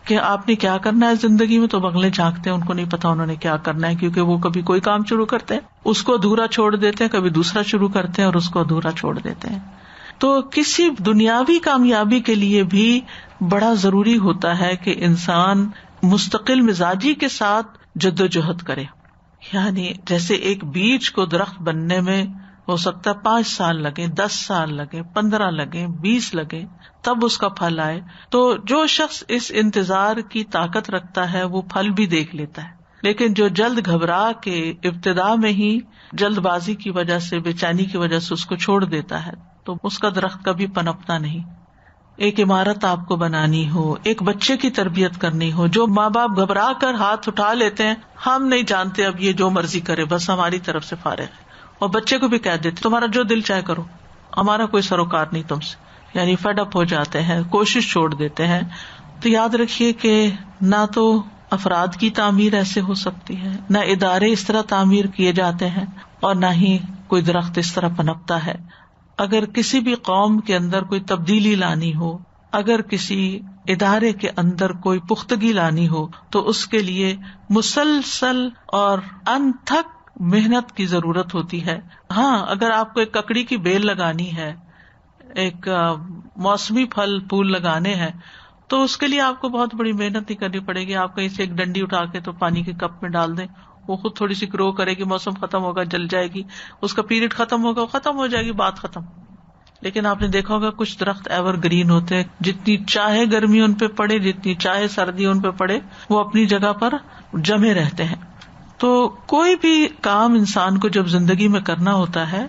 کہ آپ نے کیا کرنا ہے زندگی میں, تو بغلیں جھانکتے ہیں, ان کو نہیں پتا انہوں نے کیا کرنا ہے, کیونکہ وہ کبھی کوئی کام شروع کرتے ہیں اس کو ادھورا چھوڑ دیتے ہیں, کبھی دوسرا شروع کرتے ہیں اور اس کو ادھورا چھوڑ دیتے ہیں. تو کسی دنیاوی کامیابی کے لیے بھی بڑا ضروری ہوتا ہے کہ انسان مستقل مزاجی کے ساتھ جدوجہد کرے. یعنی جیسے ایک بیج کو درخت بننے میں ہو سکتا ہے 5 سال لگے, 10 سال لگے, 15 لگے, 20 لگے, تب اس کا پھل آئے. تو جو شخص اس انتظار کی طاقت رکھتا ہے وہ پھل بھی دیکھ لیتا ہے. لیکن جو جلد گھبرا کے ابتدا میں ہی جلد بازی کی وجہ سے, بے چینی کی وجہ سے اس کو چھوڑ دیتا ہے, تو اس کا درخت کبھی پنپتا نہیں. ایک عمارت آپ کو بنانی ہو, ایک بچے کی تربیت کرنی ہو, جو ماں باپ گھبرا کر ہاتھ اٹھا لیتے ہیں, ہم نہیں جانتے اب یہ جو مرضی کرے, بس ہماری طرف سے فارغ ہے, اور بچے کو بھی کہہ دیتے تمہارا جو دل چاہے کرو, ہمارا کوئی سروکار نہیں تم سے, یعنی فیڈ اپ ہو جاتے ہیں, کوشش چھوڑ دیتے ہیں. تو یاد رکھیے کہ نہ تو افراد کی تعمیر ایسے ہو سکتی ہے, نہ ادارے اس طرح تعمیر کیے جاتے ہیں, اور نہ ہی کوئی درخت اس طرح پنپتا ہے. اگر کسی بھی قوم کے اندر کوئی تبدیلی لانی ہو, اگر کسی ادارے کے اندر کوئی پختگی لانی ہو, تو اس کے لیے مسلسل اور انتھک محنت کی ضرورت ہوتی ہے. ہاں, اگر آپ کو ایک ککڑی کی بیل لگانی ہے, ایک موسمی پھل پھول لگانے ہیں, تو اس کے لیے آپ کو بہت بڑی محنت نہیں کرنی پڑے گی. آپ کہیں سے ایک ڈنڈی اٹھا کے تو پانی کے کپ میں ڈال دیں, وہ خود تھوڑی سی گرو کرے گی, موسم ختم ہوگا جل جائے گی, اس کا پیریڈ ختم ہوگا, ختم ہو جائے گی, بات ختم. لیکن آپ نے دیکھا ہوگا کچھ درخت ایور گرین ہوتے ہیں, جتنی چاہے گرمی ان پہ پڑے, جتنی چاہے سردی ان پہ پڑے, وہ اپنی جگہ پر جمے رہتے ہیں. تو کوئی بھی کام انسان کو جب زندگی میں کرنا ہوتا ہے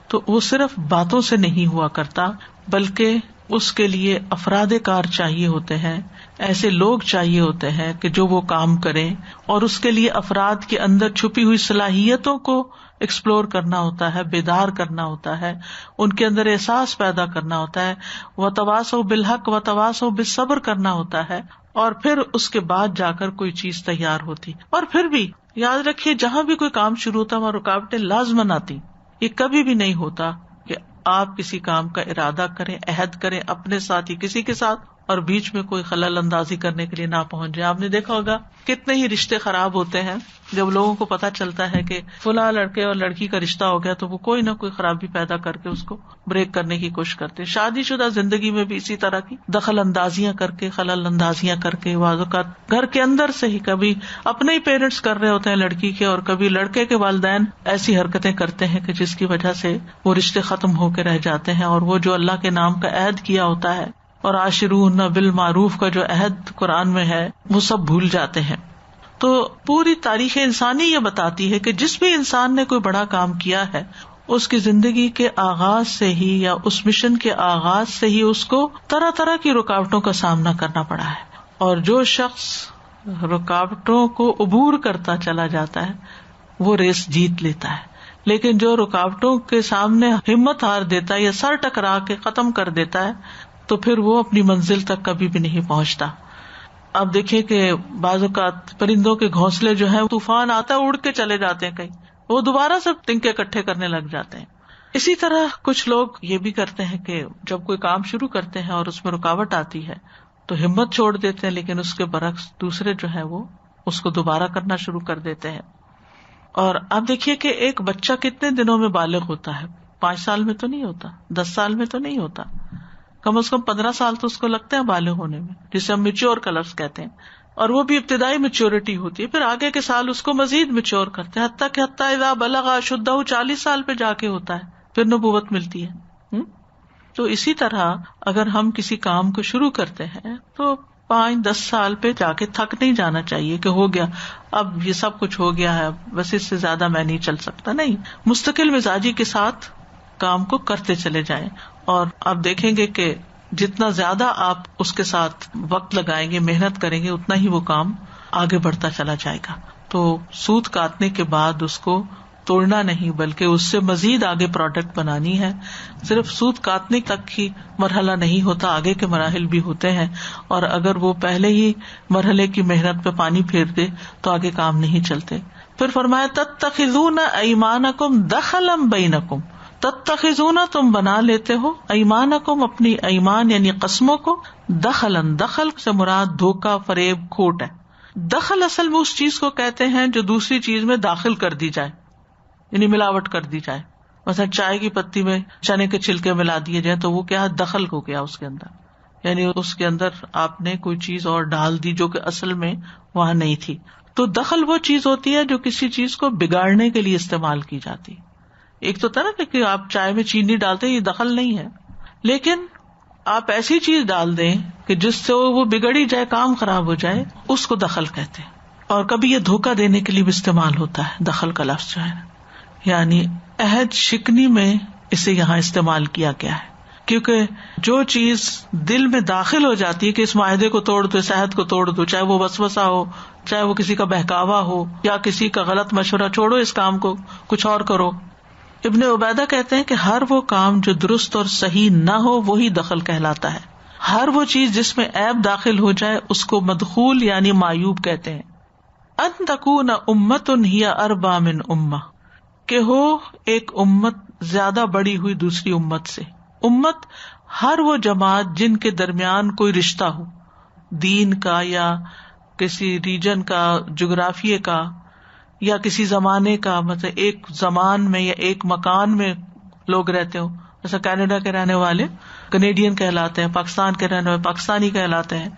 تو وہ صرف باتوں سے نہیں ہوا کرتا, بلکہ اس کے لیے افراد کار چاہیے ہوتے ہیں, ایسے لوگ چاہیے ہوتے ہیں کہ جو وہ کام کریں, اور اس کے لیے افراد کے اندر چھپی ہوئی صلاحیتوں کو ایکسپلور کرنا ہوتا ہے, بیدار کرنا ہوتا ہے, ان کے اندر احساس پیدا کرنا ہوتا ہے, وتواصوا بالحق وتواصوا بالصبر کرنا ہوتا ہے, اور پھر اس کے بعد جا کر کوئی چیز تیار ہوتی. اور پھر بھی یاد رکھیے جہاں بھی کوئی کام شروع ہوتا ہے وہاں رکاوٹیں لازماً آتی. یہ کبھی بھی نہیں ہوتا کہ آپ کسی کام کا ارادہ کریں, عہد کریں اپنے ساتھ ہی کسی کے ساتھ, اور بیچ میں کوئی خلل اندازی کرنے کے لیے نہ پہنچ جائے. آپ نے دیکھا ہوگا کتنے ہی رشتے خراب ہوتے ہیں جب لوگوں کو پتا چلتا ہے کہ فلاں لڑکے اور لڑکی کا رشتہ ہو گیا, تو وہ کوئی نہ کوئی خرابی پیدا کر کے اس کو بریک کرنے کی کوشش کرتے ہیں. شادی شدہ زندگی میں بھی اسی طرح کی دخل اندازیاں کر کے, خلل اندازیاں کر کے, بعض اوقات گھر کے اندر سے ہی کبھی اپنے ہی پیرنٹس کر رہے ہوتے ہیں لڑکی کے, اور کبھی لڑکے کے والدین ایسی حرکتیں کرتے ہیں کہ جس کی وجہ سے وہ رشتے ختم ہو کے رہ جاتے ہیں, اور وہ جو اللہ کے نام کا عہد کیا ہوتا ہے اور عاشرون بالمعروف کا جو عہد قرآن میں ہے وہ سب بھول جاتے ہیں. تو پوری تاریخ انسانی یہ بتاتی ہے کہ جس بھی انسان نے کوئی بڑا کام کیا ہے, اس کی زندگی کے آغاز سے ہی یا اس مشن کے آغاز سے ہی اس کو طرح طرح کی رکاوٹوں کا سامنا کرنا پڑا ہے. اور جو شخص رکاوٹوں کو عبور کرتا چلا جاتا ہے وہ ریس جیت لیتا ہے, لیکن جو رکاوٹوں کے سامنے ہمت ہار دیتا ہے یا سر ٹکرا کے ختم کر دیتا ہے, تو پھر وہ اپنی منزل تک کبھی بھی نہیں پہنچتا. اب دیکھیں کہ بعض اوقات پرندوں کے گھونسلے جو ہیں طوفان آتا ہے اڑ کے چلے جاتے ہیں کہیں, وہ دوبارہ سے تنکے اکٹھے کرنے لگ جاتے ہیں. اسی طرح کچھ لوگ یہ بھی کرتے ہیں کہ جب کوئی کام شروع کرتے ہیں اور اس میں رکاوٹ آتی ہے تو ہمت چھوڑ دیتے ہیں, لیکن اس کے برعکس دوسرے جو ہے وہ اس کو دوبارہ کرنا شروع کر دیتے ہیں. اور اب دیکھیے کہ ایک بچہ کتنے دنوں میں بالغ ہوتا ہے, 5 سال میں تو نہیں ہوتا, 10 سال میں تو نہیں ہوتا, کم از کم 15 سال تو اس کو لگتے ہیں بالغ ہونے میں, جسے ہم میچور کا لفظ کہتے ہیں. اور وہ بھی ابتدائی میچورٹی ہوتی ہے, پھر آگے کے سال اس کو مزید میچور کرتے ہیں, حتیٰ اذا بلغ اشدہ 40 سال پہ جا کے ہوتا ہے, پھر نبوت ملتی ہے. تو اسی طرح اگر ہم کسی کام کو شروع کرتے ہیں تو 5-10 سال پہ جا کے تھک نہیں جانا چاہیے کہ ہو گیا، اب یہ سب کچھ ہو گیا ہے، بس اس سے زیادہ میں نہیں چل سکتا. نہیں، مستقل مزاجی کے ساتھ کام کو کرتے چلے جائیں، اور آپ دیکھیں گے کہ جتنا زیادہ آپ اس کے ساتھ وقت لگائیں گے، محنت کریں گے، اتنا ہی وہ کام آگے بڑھتا چلا جائے گا. تو سود کاٹنے کے بعد اس کو توڑنا نہیں بلکہ اس سے مزید آگے پروڈکٹ بنانی ہے. صرف سود کاٹنے تک ہی مرحلہ نہیں ہوتا، آگے کے مراحل بھی ہوتے ہیں، اور اگر وہ پہلے ہی مرحلے کی محنت پہ پانی پھیر دے تو آگے کام نہیں چلتے. پھر فرمایا تتخذون ایمانکم دخلا بینکم، تتخذون تم بنا لیتے ہو، ایمانکم اپنی ایمان یعنی قسموں کو، دخلا، دخل سے مراد دھوکہ، فریب، کھوٹ ہے. دخل اصل میں اس چیز کو کہتے ہیں جو دوسری چیز میں داخل کر دی جائے، یعنی ملاوٹ کر دی جائے. مثلا چائے کی پتی میں چنے کے چھلکے ملا دیے جائیں تو وہ کیا دخل ہو گیا اس کے اندر، یعنی اس کے اندر آپ نے کوئی چیز اور ڈال دی جو کہ اصل میں وہاں نہیں تھی. تو دخل وہ چیز ہوتی ہے جو کسی چیز کو بگاڑنے کے لیے استعمال کی جاتی. ایک تو تھا نا کہ آپ چائے میں چینی ڈالتے ہیں، یہ دخل نہیں ہے، لیکن آپ ایسی چیز ڈال دیں کہ جس سے وہ بگڑی جائے، کام خراب ہو جائے، اس کو دخل کہتے ہیں. اور کبھی یہ دھوکہ دینے کے لیے بھی استعمال ہوتا ہے دخل کا لفظ جو ہے، یعنی عہد شکنی میں اسے یہاں استعمال کیا گیا ہے. کیونکہ جو چیز دل میں داخل ہو جاتی ہے کہ اس معاہدے کو توڑ دو، اس عہد کو توڑ دو، چاہے وہ وسوسہ ہو، چاہے وہ کسی کا بہکاوا ہو یا کسی کا غلط مشورہ، چھوڑو اس کام کو، کچھ اور کرو. ابن عبیدہ کہتے ہیں کہ ہر وہ کام جو درست اور صحیح نہ ہو وہی دخل کہلاتا ہے. ہر وہ چیز جس میں عیب داخل ہو جائے اس کو مدخول یعنی معیوب کہتے ہیں. ان تکون امۃ ہی اربا من امہ، کہ ہو ایک امت زیادہ بڑی ہوئی دوسری امت سے. امت ہر وہ جماعت جن کے درمیان کوئی رشتہ ہو، دین کا یا کسی ریجن کا، جغرافیے کا یا کسی زمانے کا. مطلب ایک زمان میں یا ایک مکان میں لوگ رہتے ہو، جیسا کینیڈا کے رہنے والے کنیڈین کہلاتے ہیں، پاکستان کے رہنے والے پاکستانی کہلاتے ہیں.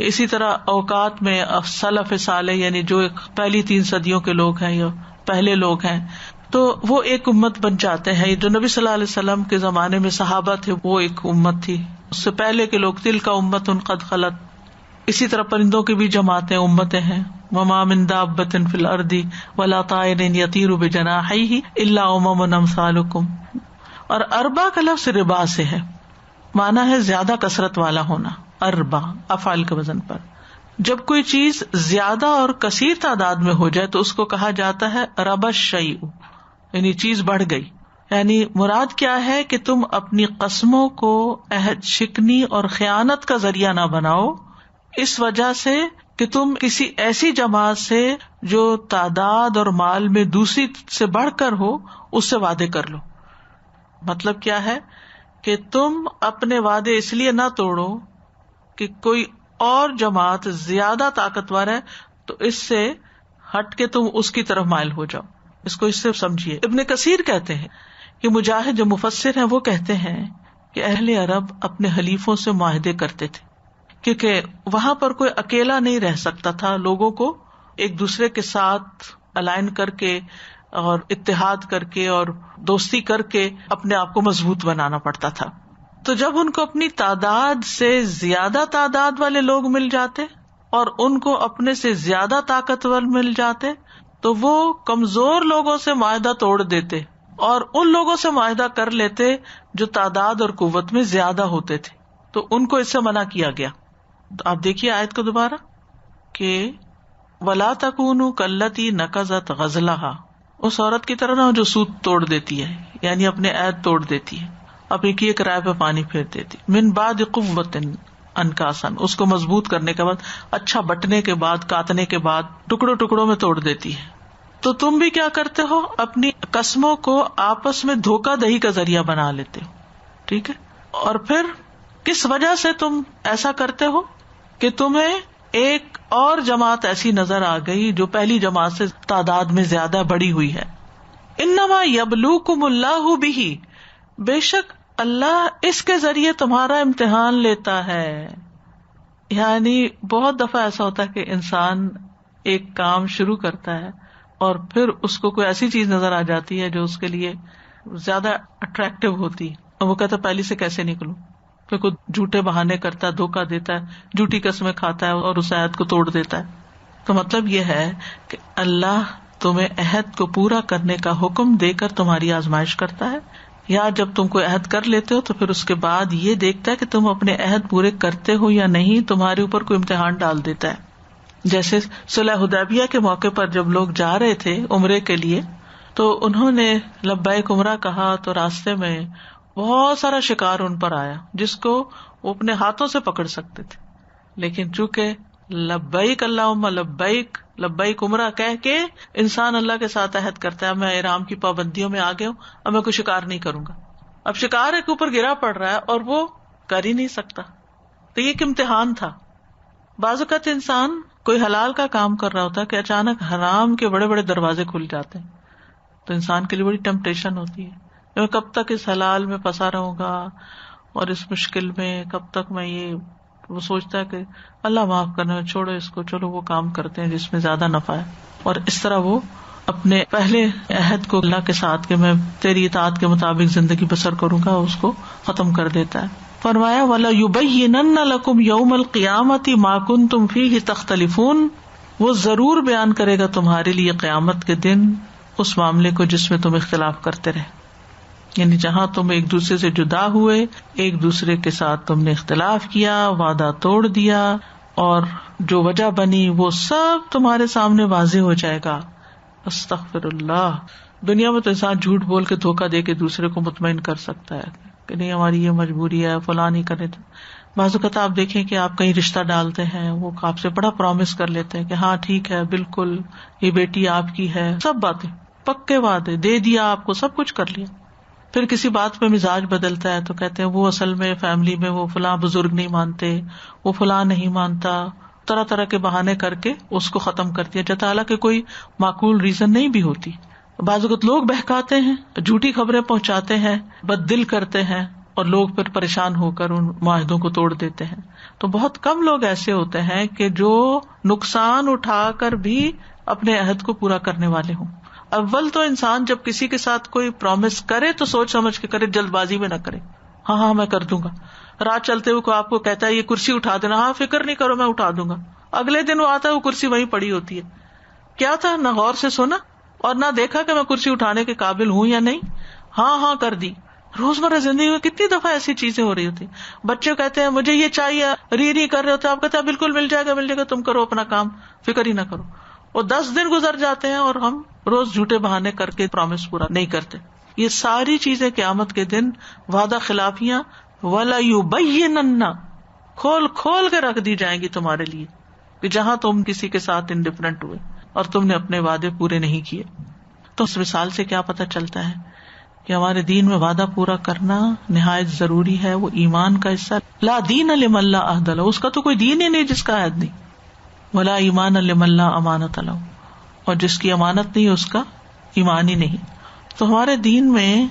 اسی طرح اوقات میں سلف صالح یعنی جو پہلی 3 صدیوں کے لوگ ہیں یا پہلے لوگ ہیں، تو وہ ایک امت بن جاتے ہیں. جو نبی صلی اللہ علیہ وسلم کے زمانے میں صحابہ تھے وہ ایک امت تھی، اس سے پہلے کے لوگ تلک امت قد خلت. اسی طرح پرندوں کی بھی جماعتیں، امتیں ہیں. وما من دابۃ فی الارض ولا طائر یطیر بجناحیہ الا امم امثالکم. اور اربا کا لفظ ربا سے ہے، مانا ہے زیادہ کثرت والا ہونا. اربا افعال کے وزن پر. جب کوئی چیز زیادہ اور کثیر تعداد میں ہو جائے تو اس کو کہا جاتا ہے ربا الشیء، یعنی چیز بڑھ گئی. یعنی مراد کیا ہے کہ تم اپنی قسموں کو عہد شکنی اور خیانت کا ذریعہ نہ بناؤ، اس وجہ سے کہ تم کسی ایسی جماعت سے جو تعداد اور مال میں دوسری سے بڑھ کر ہو اس سے وعدے کر لو. مطلب کیا ہے کہ تم اپنے وعدے اس لیے نہ توڑو کہ کوئی اور جماعت زیادہ طاقتور ہے تو اس سے ہٹ کے تم اس کی طرف مائل ہو جاؤ. اس کو اس سے سمجھیے. ابن کثیر کہتے ہیں کہ مجاہد جو مفسر ہیں وہ کہتے ہیں کہ اہل عرب اپنے حلیفوں سے معاہدے کرتے تھے، کیونکہ وہاں پر کوئی اکیلا نہیں رہ سکتا تھا. لوگوں کو ایک دوسرے کے ساتھ الائن کر کے اور اتحاد کر کے اور دوستی کر کے اپنے آپ کو مضبوط بنانا پڑتا تھا. تو جب ان کو اپنی تعداد سے زیادہ تعداد والے لوگ مل جاتے اور ان کو اپنے سے زیادہ طاقتور مل جاتے تو وہ کمزور لوگوں سے معاہدہ توڑ دیتے اور ان لوگوں سے معاہدہ کر لیتے جو تعداد اور قوت میں زیادہ ہوتے تھے. تو ان کو اس سے منع کیا گیا. تو آپ دیکھیے آیت کو دوبارہ کہ وَلَا تَكُونُوا كَالَّتِي نَقَضَتْ غَزْلَهَا، اس عورت کی طرح نہ جو سود توڑ دیتی ہے، یعنی اپنے عہد توڑ دیتی ہے، اپنے کیے کرائے پہ پانی پھیر دیتی. من بعد قوت انکاسا، اس کو مضبوط کرنے کے بعد، اچھا بٹنے کے بعد، کاٹنے کے بعد ٹکڑوں ٹکڑوں میں توڑ دیتی ہے. تو تم بھی کیا کرتے ہو، اپنی قسموں کو آپس میں دھوکہ دہی کا ذریعہ بنا لیتے ہو. ٹھیک ہے. اور پھر کس وجہ سے تم ایسا کرتے ہو کہ تمہیں ایک اور جماعت ایسی نظر آ گئی جو پہلی جماعت سے تعداد میں زیادہ بڑی ہوئی ہے. انما یبلوکم اللہ بہ، بے شک اللہ اس کے ذریعے تمہارا امتحان لیتا ہے. یعنی بہت دفعہ ایسا ہوتا ہے کہ انسان ایک کام شروع کرتا ہے اور پھر اس کو کوئی ایسی چیز نظر آ جاتی ہے جو اس کے لیے زیادہ اٹریکٹیو ہوتی ہے اور وہ کہتا ہے پہلی سے کیسے نکلوں. پھر کوئی جھوٹے بہانے کرتا ہے, دھوکہ دیتا ہے, جھوٹی قسمیں کھاتا ہے اور اس عہد کو توڑ دیتا ہے. تو مطلب یہ ہے کہ اللہ تمہیں عہد کو پورا کرنے کا حکم دے کر تمہاری آزمائش کرتا ہے, یا جب تم کوئی عہد کر لیتے ہو تو پھر اس کے بعد یہ دیکھتا ہے کہ تم اپنے عہد پورے کرتے ہو یا نہیں, تمہارے اوپر کوئی امتحان ڈال دیتا ہے. جیسے صلح حدیبیہ کے موقع پر جب لوگ جا رہے تھے عمرے کے لیے تو انہوں نے لبیک عمرہ کہا, تو راستے میں بہت سارا شکار ان پر آیا جس کو وہ اپنے ہاتھوں سے پکڑ سکتے تھے, لیکن چونکہ لبیک اللہم لبیک لبیک عمرہ کہہ کے انسان اللہ کے ساتھ عہد کرتا ہے, میں احرام کی پابندیوں میں آ گیا ہوں, اب میں کوئی شکار نہیں کروں گا. اب شکار کے اوپر گرا پڑ رہا ہے اور وہ کر ہی نہیں سکتا. تو یہ ایک امتحان تھا. بعض اوقات انسان کوئی حلال کا کام کر رہا ہوتا ہے کہ اچانک حرام کے بڑے بڑے دروازے کھل جاتے ہیں, تو انسان کے لیے بڑی ٹیمپٹیشن ہوتی ہے, میں کب تک اس حلال میں پھنسا رہوں گا اور اس مشکل میں, کب تک میں یہ, وہ سوچتا ہے کہ اللہ معاف کرنا, چھوڑو اس کو, چلو وہ کام کرتے ہیں جس میں زیادہ نفع ہے. اور اس طرح وہ اپنے پہلے عہد کو اللہ کے ساتھ کہ میں تیری اطاعت کے مطابق زندگی بسر کروں گا, اس کو ختم کر دیتا ہے. فرمایا وَلَيُبَيِّنَنَّ لَكُمْ يَوْمَ الْقِيَامَةِ مَا كُنْتُمْ فِيهِ تَخْتَلِفُونَ, وہ ضرور بیان کرے گا تمہارے لیے قیامت کے دن اس معاملے کو جس میں تم اختلاف کرتے رہے, یعنی جہاں تم ایک دوسرے سے جدا ہوئے, ایک دوسرے کے ساتھ تم نے اختلاف کیا, وعدہ توڑ دیا, اور جو وجہ بنی وہ سب تمہارے سامنے واضح ہو جائے گا. استغفر اللہ. دنیا میں تو انسان جھوٹ بول کے دھوکہ دے کے دوسرے کو مطمئن کر سکتا ہے کہ نہیں ہماری یہ مجبوری ہے, فلاں نہیں کرے. تو بعض اوقات آپ دیکھیں کہ آپ کہیں رشتہ ڈالتے ہیں, وہ آپ سے بڑا پرومس کر لیتے ہیں کہ ہاں ٹھیک ہے بالکل یہ بیٹی آپ کی ہے, سب باتیں پکے وعدے دے دیا آپ کو, سب کچھ کر لیا. پھر کسی بات پہ مزاج بدلتا ہے تو کہتے ہیں وہ اصل میں فیملی میں وہ فلاں بزرگ نہیں مانتے, وہ فلاں نہیں مانتا, طرح طرح کے بہانے کر کے اس کو ختم کر دیا جاتا, حالانکہ کوئی معقول ریزن نہیں بھی ہوتی. بعض اوقات لوگ بہکاتے ہیں, جھوٹی خبریں پہنچاتے ہیں, بد دل کرتے ہیں, اور لوگ پھر پریشان ہو کر ان معاہدوں کو توڑ دیتے ہیں. تو بہت کم لوگ ایسے ہوتے ہیں کہ جو نقصان اٹھا کر بھی اپنے عہد کو پورا کرنے والے ہوں. اول تو انسان جب کسی کے ساتھ کوئی پرومس کرے تو سوچ سمجھ کے کرے, جلد بازی میں نہ کرے. ہاں میں کر دوں گا. رات چلتے ہوئے آپ کو کہتا ہے یہ کرسی اٹھا دینا, ہاں فکر نہیں کرو میں اٹھا دوں گا. اگلے دن وہ آتا ہے وہ کرسی وہیں پڑی ہوتی ہے. کیا تھا, نہ غور سے سنا اور نہ دیکھا کہ میں کرسی اٹھانے کے قابل ہوں یا نہیں, ہاں کر دی. روزمرہ زندگی میں کتنی دفعہ ایسی چیزیں ہو رہی ہوتی. بچے کہتے ہیں مجھے یہ چاہیے, ری کر رہے ہوتے, آپ کہتے ہیں بالکل مل جائے گا, تم کرو اپنا کام, فکر ہی نہ کرو. اور 10 دن گزر جاتے ہیں اور ہم روز جھوٹے بہانے کر کے پرومس پورا نہیں کرتے. یہ ساری چیزیں قیامت کے دن وعدہ خلافیاں وَلَيُبَيِّنَنَّ کھول کے رکھ دی جائیں گی تمہارے لیے, کہ جہاں تم کسی کے ساتھ انڈیفرنٹ ہوئے اور تم نے اپنے وعدے پورے نہیں کیے. تو اس مثال سے کیا پتہ چلتا ہے کہ ہمارے دین میں وعدہ پورا کرنا نہایت ضروری ہے. وہ ایمان کا حصہ. لا دین لمن لا عہد لہ, اس کا تو کوئی دین ہی نہیں جس کا عہد نہیں. ولا ایمان لمن لا امانت لہ, اور جس کی امانت نہیں اس کا ایمان ہی نہیں. تو ہمارے دین میں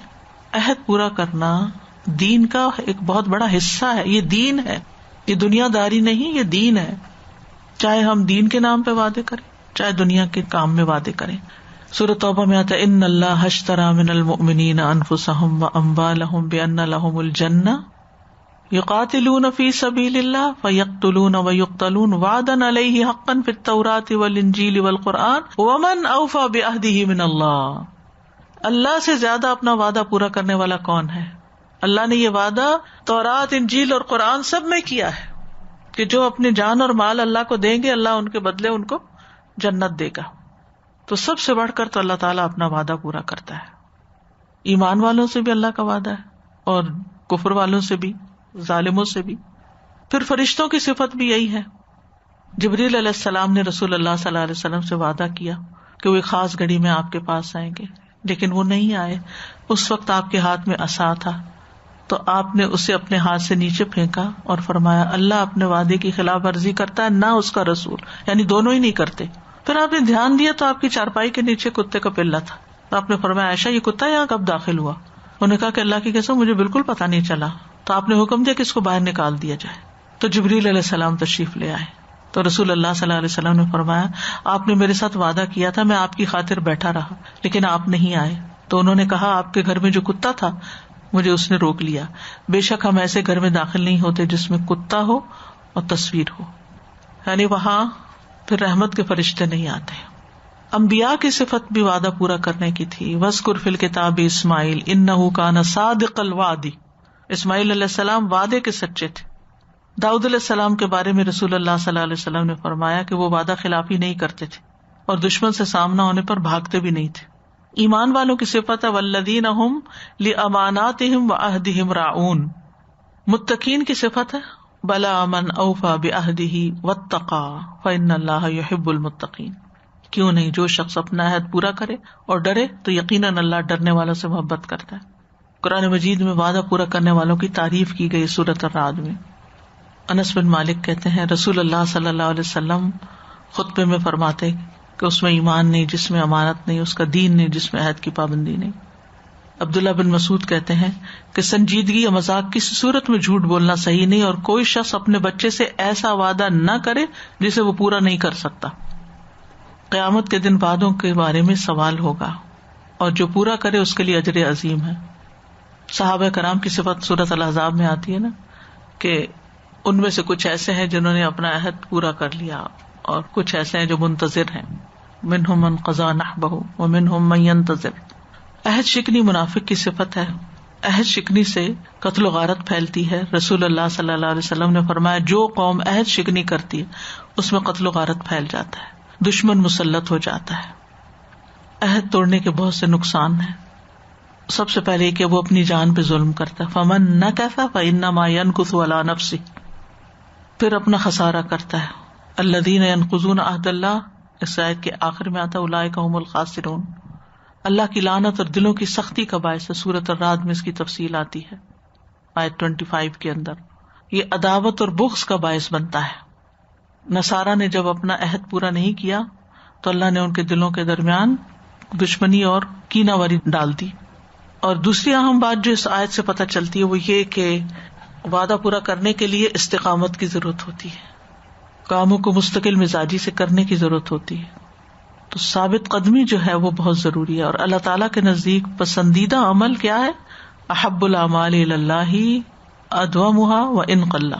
عہد پورا کرنا دین کا ایک بہت بڑا حصہ ہے. یہ دین ہے, یہ دنیا داری نہیں, یہ دین ہے. چاہے ہم دین کے نام پہ وعدے کریں, چاہے دنیا کے کام میں وعدے کریں. سورۃ توبہ میں آتا ہے ان اللہ اشتری من المؤمنین انفسهم واموالهم بان لهم الجنہ یقاتلون فی سبیل اللہ فیقتلون ویقتلون وعدا علیہ حقا فی التوراۃ والانجیل والقرآن ومن اوفی بعہدہ من اللہ. اللہ سے زیادہ اپنا وعدہ پورا کرنے والا کون ہے؟ اللہ نے یہ وعدہ تورات, انجیل اور قرآن سب میں کیا ہے کہ جو اپنی جان اور مال اللہ کو دیں گے اللہ ان کے بدلے ان کو جنت دے گا. تو سب سے بڑھ کر تو اللہ تعالیٰ اپنا وعدہ پورا کرتا ہے. ایمان والوں سے بھی اللہ کا وعدہ ہے اور کفر والوں سے بھی, ظالموں سے بھی. پھر فرشتوں کی صفت بھی یہی ہے. جبریل علیہ السلام نے رسول اللہ صلی اللہ علیہ وسلم سے وعدہ کیا کہ وہ ایک خاص گھڑی میں آپ کے پاس آئیں گے, لیکن وہ نہیں آئے. اس وقت آپ کے ہاتھ میں عصا تھا, تو آپ نے اسے اپنے ہاتھ سے نیچے پھینکا اور فرمایا اللہ اپنے وعدے کی خلاف ورزی کرتا ہے نہ اس کا رسول, یعنی دونوں ہی نہیں کرتے. پھر آپ نے دھیان دیا تو آپ کی چارپائی کے نیچے کتے کا پلہ تھا. تو آپ نے فرمایا عائشہ یہ کتا یہاں کب داخل ہوا؟ انہوں نے کہا کہ اللہ کی قسم مجھے بالکل پتا نہیں چلا. تو آپ نے حکم دیا کہ اس کو باہر نکال دیا جائے. تو جبریل علیہ السلام تشریف لے آئے. تو رسول اللہ صلی اللہ علیہ وسلم نے فرمایا آپ نے میرے ساتھ وعدہ کیا تھا, میں آپ کی خاطر بیٹھا رہا لیکن آپ نہیں آئے. تو انہوں نے کہا آپ کے گھر میں جو کتا تھا مجھے اس نے روک لیا. بے شک ہم ایسے گھر میں داخل نہیں ہوتے جس میں کتا ہو اور تصویر ہو. یعنی وہاں پھر رحمت کے فرشتے نہیں آتے. انبیاء کی صفت بھی وعدہ پورا کرنے کی تھی. وَاذْكُرْ فِي الْكِتَابِ اسماعیل إِنَّهُ كَانَ صَادِقَ الْوَعْدِ. اسماعیل علیہ السلام وعدے کے سچے تھے. داؤد علیہ السلام کے بارے میں رسول اللہ صلی اللہ علیہ وسلم نے فرمایا کہ وہ وعدہ خلافی نہیں کرتے تھے اور دشمن سے سامنا ہونے پر بھاگتے بھی نہیں تھے. ایمان والوں کی صفت ہے والذین هم لأماناتهم وعہدهم راعون. متقین کی صفت ہے بلا من اوفى بعہدہ واتقى فإن اللہ يحب المتقین. کیوں نہیں، جو شخص اپنا عہد پورا کرے اور ڈرے تو یقیناً اللہ ڈرنے والوں سے محبت کرتا ہے. قرآن مجید میں وعدہ پورا کرنے والوں کی تعریف کی گئی سورۃ الرعد میں. انس بن مالک کہتے ہیں رسول اللہ صلی اللہ علیہ وسلم خطبے میں فرماتے کہ اس میں ایمان نہیں جس میں امانت نہیں، اس کا دین نہیں جس میں عہد کی پابندی نہیں. عبداللہ بن مسعود کہتے ہیں کہ سنجیدگی یا مذاق کسی صورت میں جھوٹ بولنا صحیح نہیں، اور کوئی شخص اپنے بچے سے ایسا وعدہ نہ کرے جسے وہ پورا نہیں کر سکتا. قیامت کے دن وعدوں کے بارے میں سوال ہوگا اور جو پورا کرے اس کے لیے اجر عظیم ہے. صحابہ کرام کی صفت سورۃ الاحزاب میں آتی ہے نا کہ ان میں سے کچھ ایسے ہیں جنہوں نے اپنا عہد پورا کر لیا اور کچھ ایسے ہیں جو منتظر ہیں. منہم من قضا نحبہ ومنہم من ینتظر. عہد شکنی منافق کی صفت ہے. عہد شکنی سے قتل و غارت پھیلتی ہے. رسول اللہ صلی اللہ علیہ وسلم نے فرمایا جو قوم عہد شکنی کرتی ہے اس میں قتل و غارت پھیل جاتا ہے، دشمن مسلط ہو جاتا ہے. عہد توڑنے کے بہت سے نقصان ہیں. سب سے پہلے کہ وہ اپنی جان پہ ظلم کرتا ہے. فمن نکث فانما ينکث علی نفسہ. پھر اپنا خسارہ کرتا ہے. الذین ینقضون عہد اللہ، اس آیت کے آخر میں آتا اولئک هم الخاسرون. اللہ کی لعنت اور دلوں کی سختی کا باعث ہے. سورۃ الرعد میں اس کی تفصیل آتی ہے آیت 25 کے اندر. یہ عداوت اور بغض کا باعث بنتا ہے. نصارہ نے جب اپنا عہد پورا نہیں کیا تو اللہ نے ان کے دلوں کے درمیان دشمنی اور کینہ واری ڈال دی. اور دوسری اہم بات جو اس آیت سے پتہ چلتی ہے وہ یہ کہ وعدہ پورا کرنے کے لیے استقامت کی ضرورت ہوتی ہے. کاموں کو مستقل مزاجی سے کرنے کی ضرورت ہوتی ہے. تو ثابت قدمی جو ہے وہ بہت ضروری ہے. اور اللہ تعالیٰ کے نزدیک پسندیدہ عمل کیا ہے؟ احب الاعمال الی اللہ ادومها وان قل.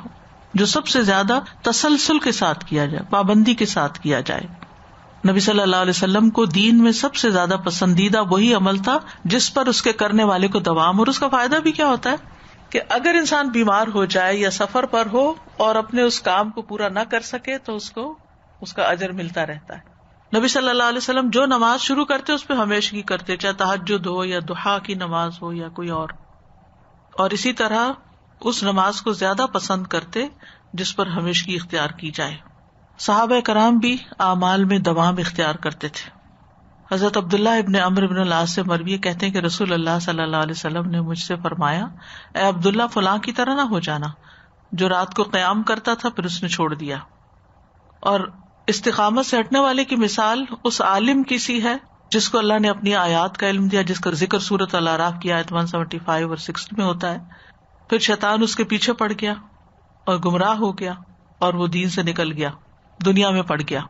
جو سب سے زیادہ تسلسل کے ساتھ کیا جائے، پابندی کے ساتھ کیا جائے. نبی صلی اللہ علیہ وسلم کو دین میں سب سے زیادہ پسندیدہ وہی عمل تھا جس پر اس کے کرنے والے کو دوام. اور اس کا فائدہ بھی کیا ہوتا ہے کہ اگر انسان بیمار ہو جائے یا سفر پر ہو اور اپنے اس کام کو پورا نہ کر سکے تو اس کو اس کا اجر ملتا رہتا ہے. نبی صلی اللہ علیہ وسلم جو نماز شروع کرتے اس پہ ہمیشگی کرتے، چاہے تہجد ہو یا ضحیٰ کی نماز ہو یا کوئی اور اسی طرح اس نماز کو زیادہ پسند کرتے جس پر ہمیشگی اختیار کی جائے. صحابہ کرام بھی اعمال میں دوام اختیار کرتے تھے. حضرت عبداللہ ابن عمرو بن العاص سے مروی کہتے ہیں کہ رسول اللہ صلی اللہ علیہ وسلم نے مجھ سے فرمایا اے عبداللہ فلاں کی طرح نہ ہو جانا جو رات کو قیام کرتا تھا پھر اس نے چھوڑ دیا. اور استقامت سے ہٹنے والے کی مثال اس عالم کی سی ہے جس کو اللہ نے اپنی آیات کا علم دیا، جس کا ذکر سورۃ الاعراف کی آیت 175 اور 60 میں ہوتا ہے. پھر شیطان اس کے پیچھے پڑ گیا اور گمراہ ہو گیا اور وہ دین سے نکل گیا، دنیا میں پڑ گیا.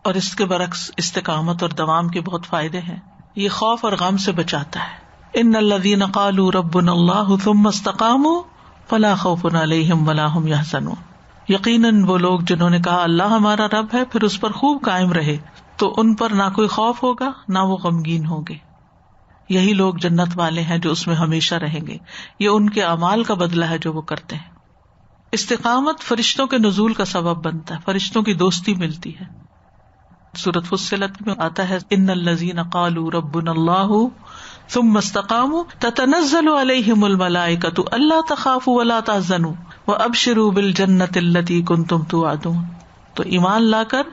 اور اس کے برعکس استقامت اور دوام کے بہت فائدے ہیں. یہ خوف اور غم سے بچاتا ہے. ان الذین قالوا ربنا اللہ ثم استقاموا فلا خوف علیہم ولا هم يحزنون. یقیناً وہ لوگ جنہوں نے کہا اللہ ہمارا رب ہے پھر اس پر خوب قائم رہے تو ان پر نہ کوئی خوف ہوگا نہ وہ غمگین ہوں گے. یہی لوگ جنت والے ہیں جو اس میں ہمیشہ رہیں گے. یہ ان کے اعمال کا بدلہ ہے جو وہ کرتے ہیں. استقامت فرشتوں کے نزول کا سبب بنتا ہے، فرشتوں کی دوستی ملتی ہے. سورۃ فصلت میں آتا ہے ان الذین قالوا ربنا اللہ ثم استقاموا تتنزل علیہم الملائکۃ الا تخافوا ولا تحزنوا وابشروا بالجنۃ التی کنتم توعدون. تو ایمان لا کر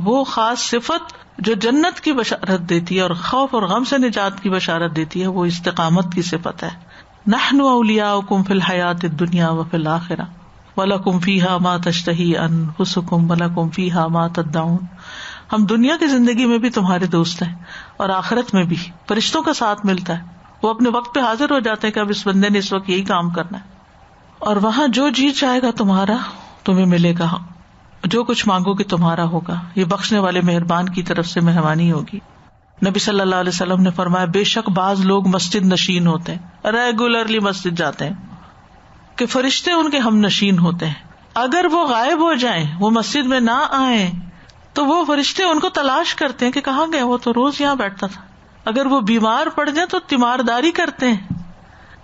وہ خاص صفت جو جنت کی بشارت دیتی ہے اور خوف اور غم سے نجات کی بشارت دیتی ہے وہ استقامت کی صفت ہے. نحن اولیاؤکم فی الحیاۃ الدنیا وفی الآخرہ وَلَكُمْ فِيهَا مَا تَشْتَهِي أَنفُسُكُمْ وَلَكُمْ فِيهَا مَا تَدَّعُونَ. ہم دنیا کی زندگی میں بھی تمہارے دوست ہیں اور آخرت میں بھی. فرشتوں کا ساتھ ملتا ہے، وہ اپنے وقت پہ حاضر ہو جاتے ہیں کہ اب اس بندے نے اس وقت یہی کام کرنا ہے. اور وہاں جو جی چاہے گا تمہارا تمہیں ملے گا، جو کچھ مانگو گے تمہارا ہوگا. یہ بخشنے والے مہربان کی طرف سے مہربانی ہوگی. نبی صلی اللہ علیہ وسلم نے فرمایا بے شک بعض لوگ مسجد نشین ہوتے ہیں، ریگولرلی مسجد جاتے ہیں، کہ فرشتے ان کے ہم نشین ہوتے ہیں، اگر وہ غائب ہو جائیں، وہ مسجد میں نہ آئیں، تو وہ فرشتے ان کو تلاش کرتے ہیں کہ کہاں گئے، وہ تو روز یہاں بیٹھتا تھا. اگر وہ بیمار پڑ جائیں تو تیمارداری کرتے ہیں،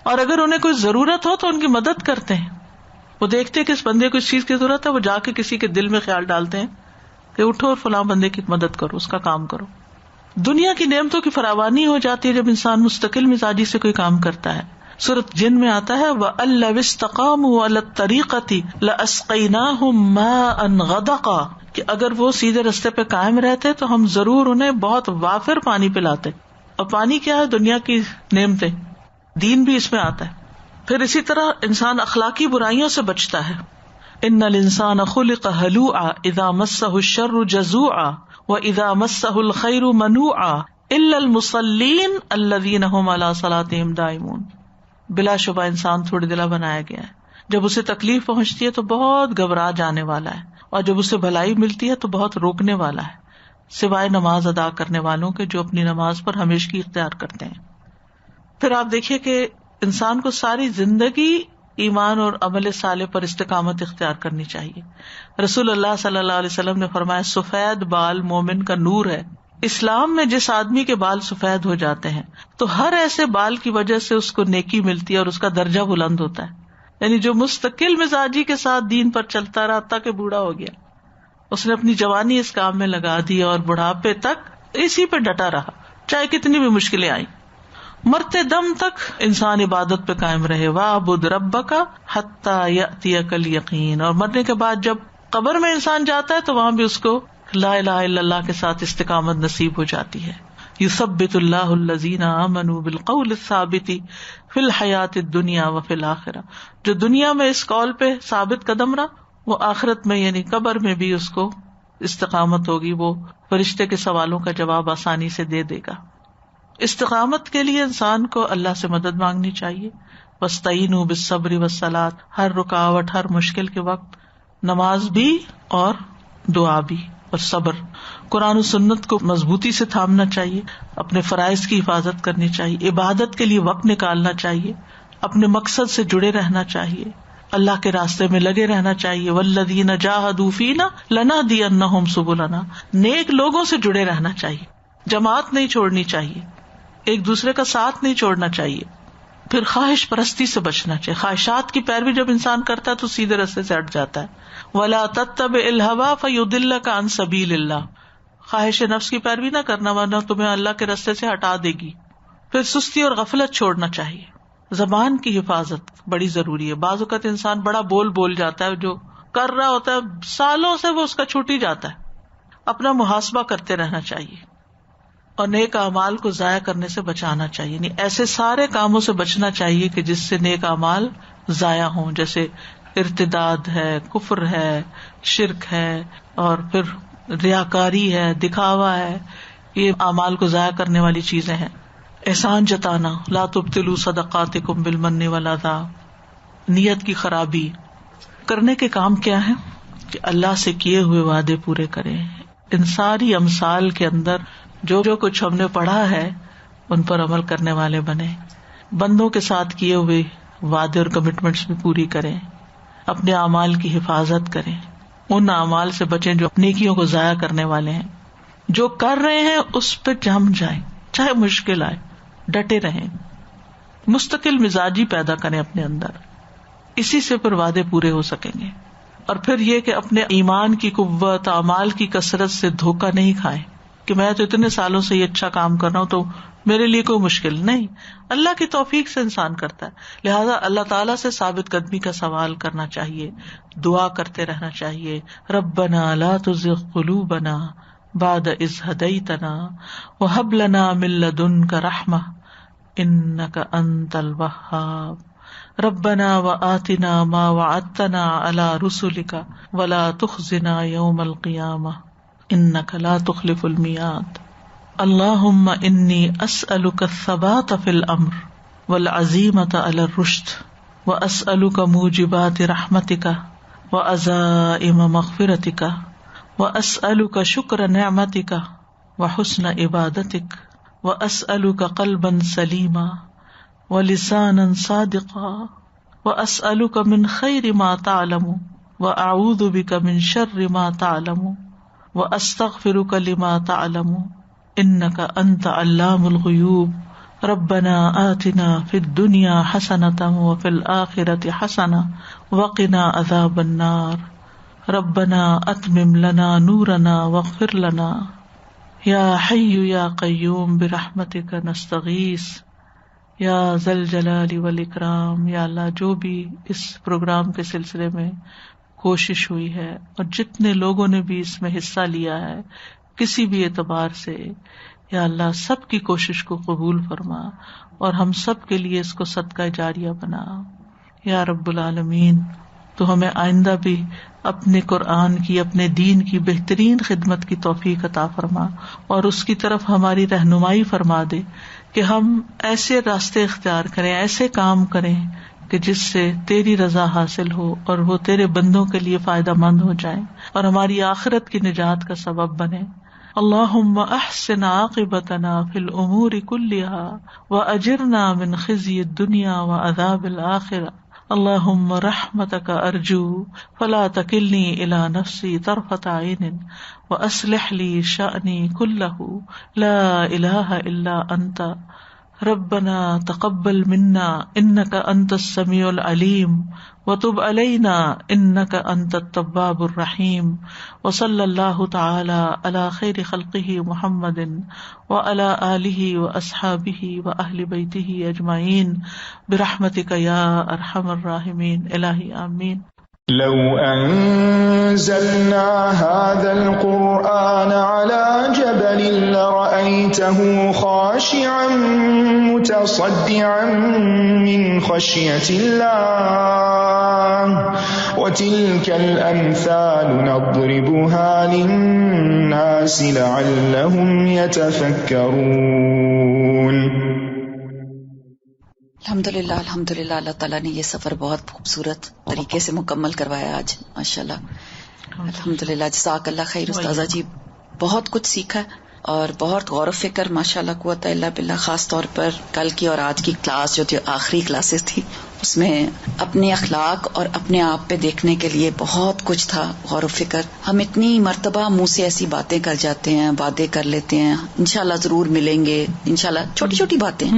اور اگر انہیں کوئی ضرورت ہو تو ان کی مدد کرتے ہیں. وہ دیکھتے ہیں کہ اس بندے کو اس چیز کی ضرورت ہے، وہ جا کے کسی کے دل میں خیال ڈالتے ہیں کہ اٹھو اور فلاں بندے کی مدد کرو، اس کا کام کرو. دنیا کی نعمتوں کی فراوانی ہو جاتی ہے جب انسان مستقل مزاجی سے کوئی کام کرتا ہے. سورۃ جن میں آتا ہے وَأَن لَوِ اسْتَقَامُوا عَلَى الطَّرِيقَةِ لَأَسْقَيْنَاهُمْ مَاءً غَدَقًا، کہ اگر وہ سیدھے رستے پہ قائم رہتے تو ہم ضرور انہیں بہت وافر پانی پلاتے. اور پانی کیا ہے؟ دنیا کی نعمتیں، دین بھی اس میں آتا ہے. پھر اسی طرح انسان اخلاقی برائیوں سے بچتا ہے. ان الانسان خلق هلوعا اذا مسه الشر جزوعا واذا مسه الخير منوعا الا المصلين الذين هم على صلاتهم دائمون. بلا شبہ انسان تھوڑی دلا بنایا گیا ہے، جب اسے تکلیف پہنچتی ہے تو بہت گھبرا جانے والا ہے، اور جب اسے بھلائی ملتی ہے تو بہت روکنے والا ہے، سوائے نماز ادا کرنے والوں کے جو اپنی نماز پر ہمیشگی اختیار کرتے ہیں. پھر آپ دیکھیے کہ انسان کو ساری زندگی ایمان اور عمل صالح پر استقامت اختیار کرنی چاہیے. رسول اللہ صلی اللہ علیہ وسلم نے فرمایا سفید بال مومن کا نور ہے. اسلام میں جس آدمی کے بال سفید ہو جاتے ہیں تو ہر ایسے بال کی وجہ سے اس کو نیکی ملتی ہے اور اس کا درجہ بلند ہوتا ہے. یعنی جو مستقل مزاجی کے ساتھ دین پر چلتا رہا تاکہ بوڑھا ہو گیا، اس نے اپنی جوانی اس کام میں لگا دی اور بڑھاپے تک اسی پہ ڈٹا رہا، چاہے کتنی بھی مشکلیں آئیں، مرتے دم تک انسان عبادت پہ قائم رہے. وَاعْبُدْ رَبَّكَ حَتَّى يَأْتِيَكَ الْيَقِينُ. اور مرنے کے بعد جب قبر میں انسان جاتا ہے تو وہاں بھی اس کو لا الہ الا اللہ کے ساتھ استقامت نصیب ہو جاتی ہے. يُثَبِّتُ اللَّهُ الَّذِينَ آمَنُوا بِالْقَوْلِ الثَّابِتِ فِي الْحَيَاةِ الدُّنْيَا وَفِي الْآخِرَةِ. جو دنیا میں اس قول پہ ثابت قدم رہا وہ آخرت میں یعنی قبر میں بھی اس کو استقامت ہوگی، وہ فرشتے کے سوالوں کا جواب آسانی سے دے دے گا. استقامت کے لیے انسان کو اللہ سے مدد مانگنی چاہیے. وَاسْتَعِینُوا بِالصَّبْرِ وَالصَّلَاةِ. ہر رکاوٹ، ہر مشکل کے وقت نماز بھی اور دعا بھی اور صبر. قرآن و سنت کو مضبوطی سے تھامنا چاہیے، اپنے فرائض کی حفاظت کرنی چاہیے، عبادت کے لیے وقت نکالنا چاہیے، اپنے مقصد سے جڑے رہنا چاہیے، اللہ کے راستے میں لگے رہنا چاہیے. وَالَّذِينَ جَاهَدُوا فِينَا لَنَهْدِيَنَّهُمْ سُبُلَنَا. نیک لوگوں سے جڑے رہنا چاہیے، جماعت نہیں چھوڑنی چاہیے، ایک دوسرے کا ساتھ نہیں چھوڑنا چاہیے. پھر خواہش پرستی سے بچنا چاہیے. خواہشات کی پیروی جب انسان کرتا ہے تو سیدھے راستے سے ہٹ جاتا ہے. وَلَا تَتَّبِعِ الْهَوَىٰ فَيُضِلَّكَ عَن سَبِيلِ اللَّهِ. خواہش نفس کی پیروی نہ کرنا ورنہ تمہیں اللہ کے راستے سے ہٹا دے گی. پھر سستی اور غفلت چھوڑنا چاہیے. زبان کی حفاظت بڑی ضروری ہے. بعض اوقات انسان بڑا بول جاتا ہے، جو کر رہا ہوتا ہے سالوں سے وہ اس کا چھوٹ ہی جاتا ہے. اپنا محاسبہ کرتے رہنا چاہیے اور نیک اعمال کو ضائع کرنے سے بچانا چاہیے. یعنی ایسے سارے کاموں سے بچنا چاہیے کہ جس سے نیک اعمال ضائع ہوں، جیسے ارتداد ہے، کفر ہے، شرک ہے، اور پھر ریاکاری ہے، دکھاوا ہے. یہ اعمال کو ضائع کرنے والی چیزیں ہیں. احسان جتانا، لا تبطلوا صدقاتکم بالمن والاذی. نیت کی خرابی. کرنے کے کام کیا ہے کہ اللہ سے کیے ہوئے وعدے پورے کریں. ان ساری امثال کے اندر جو کچھ ہم نے پڑھا ہے ان پر عمل کرنے والے بنے. بندوں کے ساتھ کیے ہوئے وعدے اور کمٹمنٹس بھی پوری کریں. اپنے اعمال کی حفاظت کریں. ان اعمال سے بچیں جو نیکیوں کو ضائع کرنے والے ہیں. جو کر رہے ہیں اس پہ جم جائیں، چاہے مشکل آئے، ڈٹے رہیں. مستقل مزاجی پیدا کریں اپنے اندر، اسی سے پھر وعدے پورے ہو سکیں گے. اور پھر یہ کہ اپنے ایمان کی قوت، اعمال کی کثرت سے دھوکہ نہیں کھائیں کہ میں تو اتنے سالوں سے یہ اچھا کام کر رہا ہوں تو میرے لیے کوئی مشکل نہیں. اللہ کی توفیق سے انسان کرتا ہے. لہذا اللہ تعالیٰ سے ثابت قدمی کا سوال کرنا چاہیے، دعا کرتے رہنا چاہیے. ربنا لا تزغ قلوبنا بعد اذ ہدیتنا وہب لنا من لدنک رحمہ انک انت الوہاب. ربنا وآتنا ما وعدتنا علی رسلک ولا تخزنا یوم القیامہ انک لا تخلف المیعاد. اللہم انی اسألک الثبات فی الامر والعزیمۃ علی الرشد واسألک موجبات رحمتک وعزائم مغفرتک واسألک شکر نعمتک وحسن عبادتک وأسألك قلبا سلیما ولسانا صادقا وأسألك من خير ما تعلم وأعوذ بك من شر ما تعلم وأستغفرك لما تعلم إنك أنت علام الغيوب ربنا آتنا في الدنيا حسنة وفي الآخرة حسنة وقنا عذاب النار ربنا أتمم لنا نورنا واغفر لنا یا حی یا قیوم برحمتک نستغیث یا ذا الجلال والاکرام. یا اللہ، جو بھی اس پروگرام کے سلسلے میں کوشش ہوئی ہے اور جتنے لوگوں نے بھی اس میں حصہ لیا ہے کسی بھی اعتبار سے، یا اللہ سب کی کوشش کو قبول فرما اور ہم سب کے لیے اس کو صدقہ جاریہ بنا یا رب العالمین. تو ہمیں آئندہ بھی اپنے قرآن کی، اپنے دین کی بہترین خدمت کی توفیق عطا فرما اور اس کی طرف ہماری رہنمائی فرما دے کہ ہم ایسے راستے اختیار کریں، ایسے کام کریں کہ جس سے تیری رضا حاصل ہو اور وہ تیرے بندوں کے لیے فائدہ مند ہو جائیں اور ہماری آخرت کی نجات کا سبب بنے. اللہم احسن عاقبتنا فی الامور کلہا واجرنا من خزی الدنیا وعذاب الآخرہ. اللہم رحمتک ارجو فلا تکلنی الی نفسی طرفۃ عین واصلح لی شأنی کلہ لا الہ الا انت ربنا تقبل منا انک انت السمیع العلیم وتب علینا انک انت التواب الرحیم وصلی اللہ تعالی علی خیر خلقہ محمد وعلی آلہ واصحابہ واہل بیتہ اجمعین برحمتک یا ارحم الراحمین. الہی آمین. لو انزلنا هذا القرآن على جبل لرأيته خاشعا متصدعا من خشية الله وتلك الأمثال نضربها للناس لعلهم يتفكرون. الحمدللہ الحمدللہ، اللہ تعالیٰ نے یہ سفر بہت خوبصورت طریقے سے مکمل کروایا آج، ماشاءاللہ الحمدللہ. جزاک اللہ خیر استاذہ جی، بہت کچھ سیکھا اور بہت غور و فکر، ماشاءاللہ قوت الا باللہ. خاص طور پر کل کی اور آج کی کلاس جو تھی، آخری کلاسز تھی، اس میں اپنے اخلاق اور اپنے آپ پہ دیکھنے کے لیے بہت کچھ تھا، غور و فکر. ہم اتنی مرتبہ منہ سے ایسی باتیں کر جاتے ہیں، وعدے کر لیتے ہیں انشاءاللہ ضرور ملیں گے، انشاءاللہ چھوٹی چھوٹی باتیں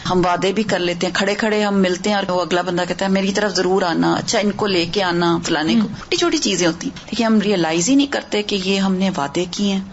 ہم وعدے بھی کر لیتے ہیں، کھڑے کھڑے ہم ملتے ہیں اور وہ اگلا بندہ کہتا ہے میری طرف ضرور آنا، اچھا ان کو لے کے آنا، فلانے کو. چھوٹی چھوٹی چیزیں ہوتی ہیں لیکن ہم ریئلائز ہی نہیں کرتے کہ یہ ہم نے وعدے کیے ہیں.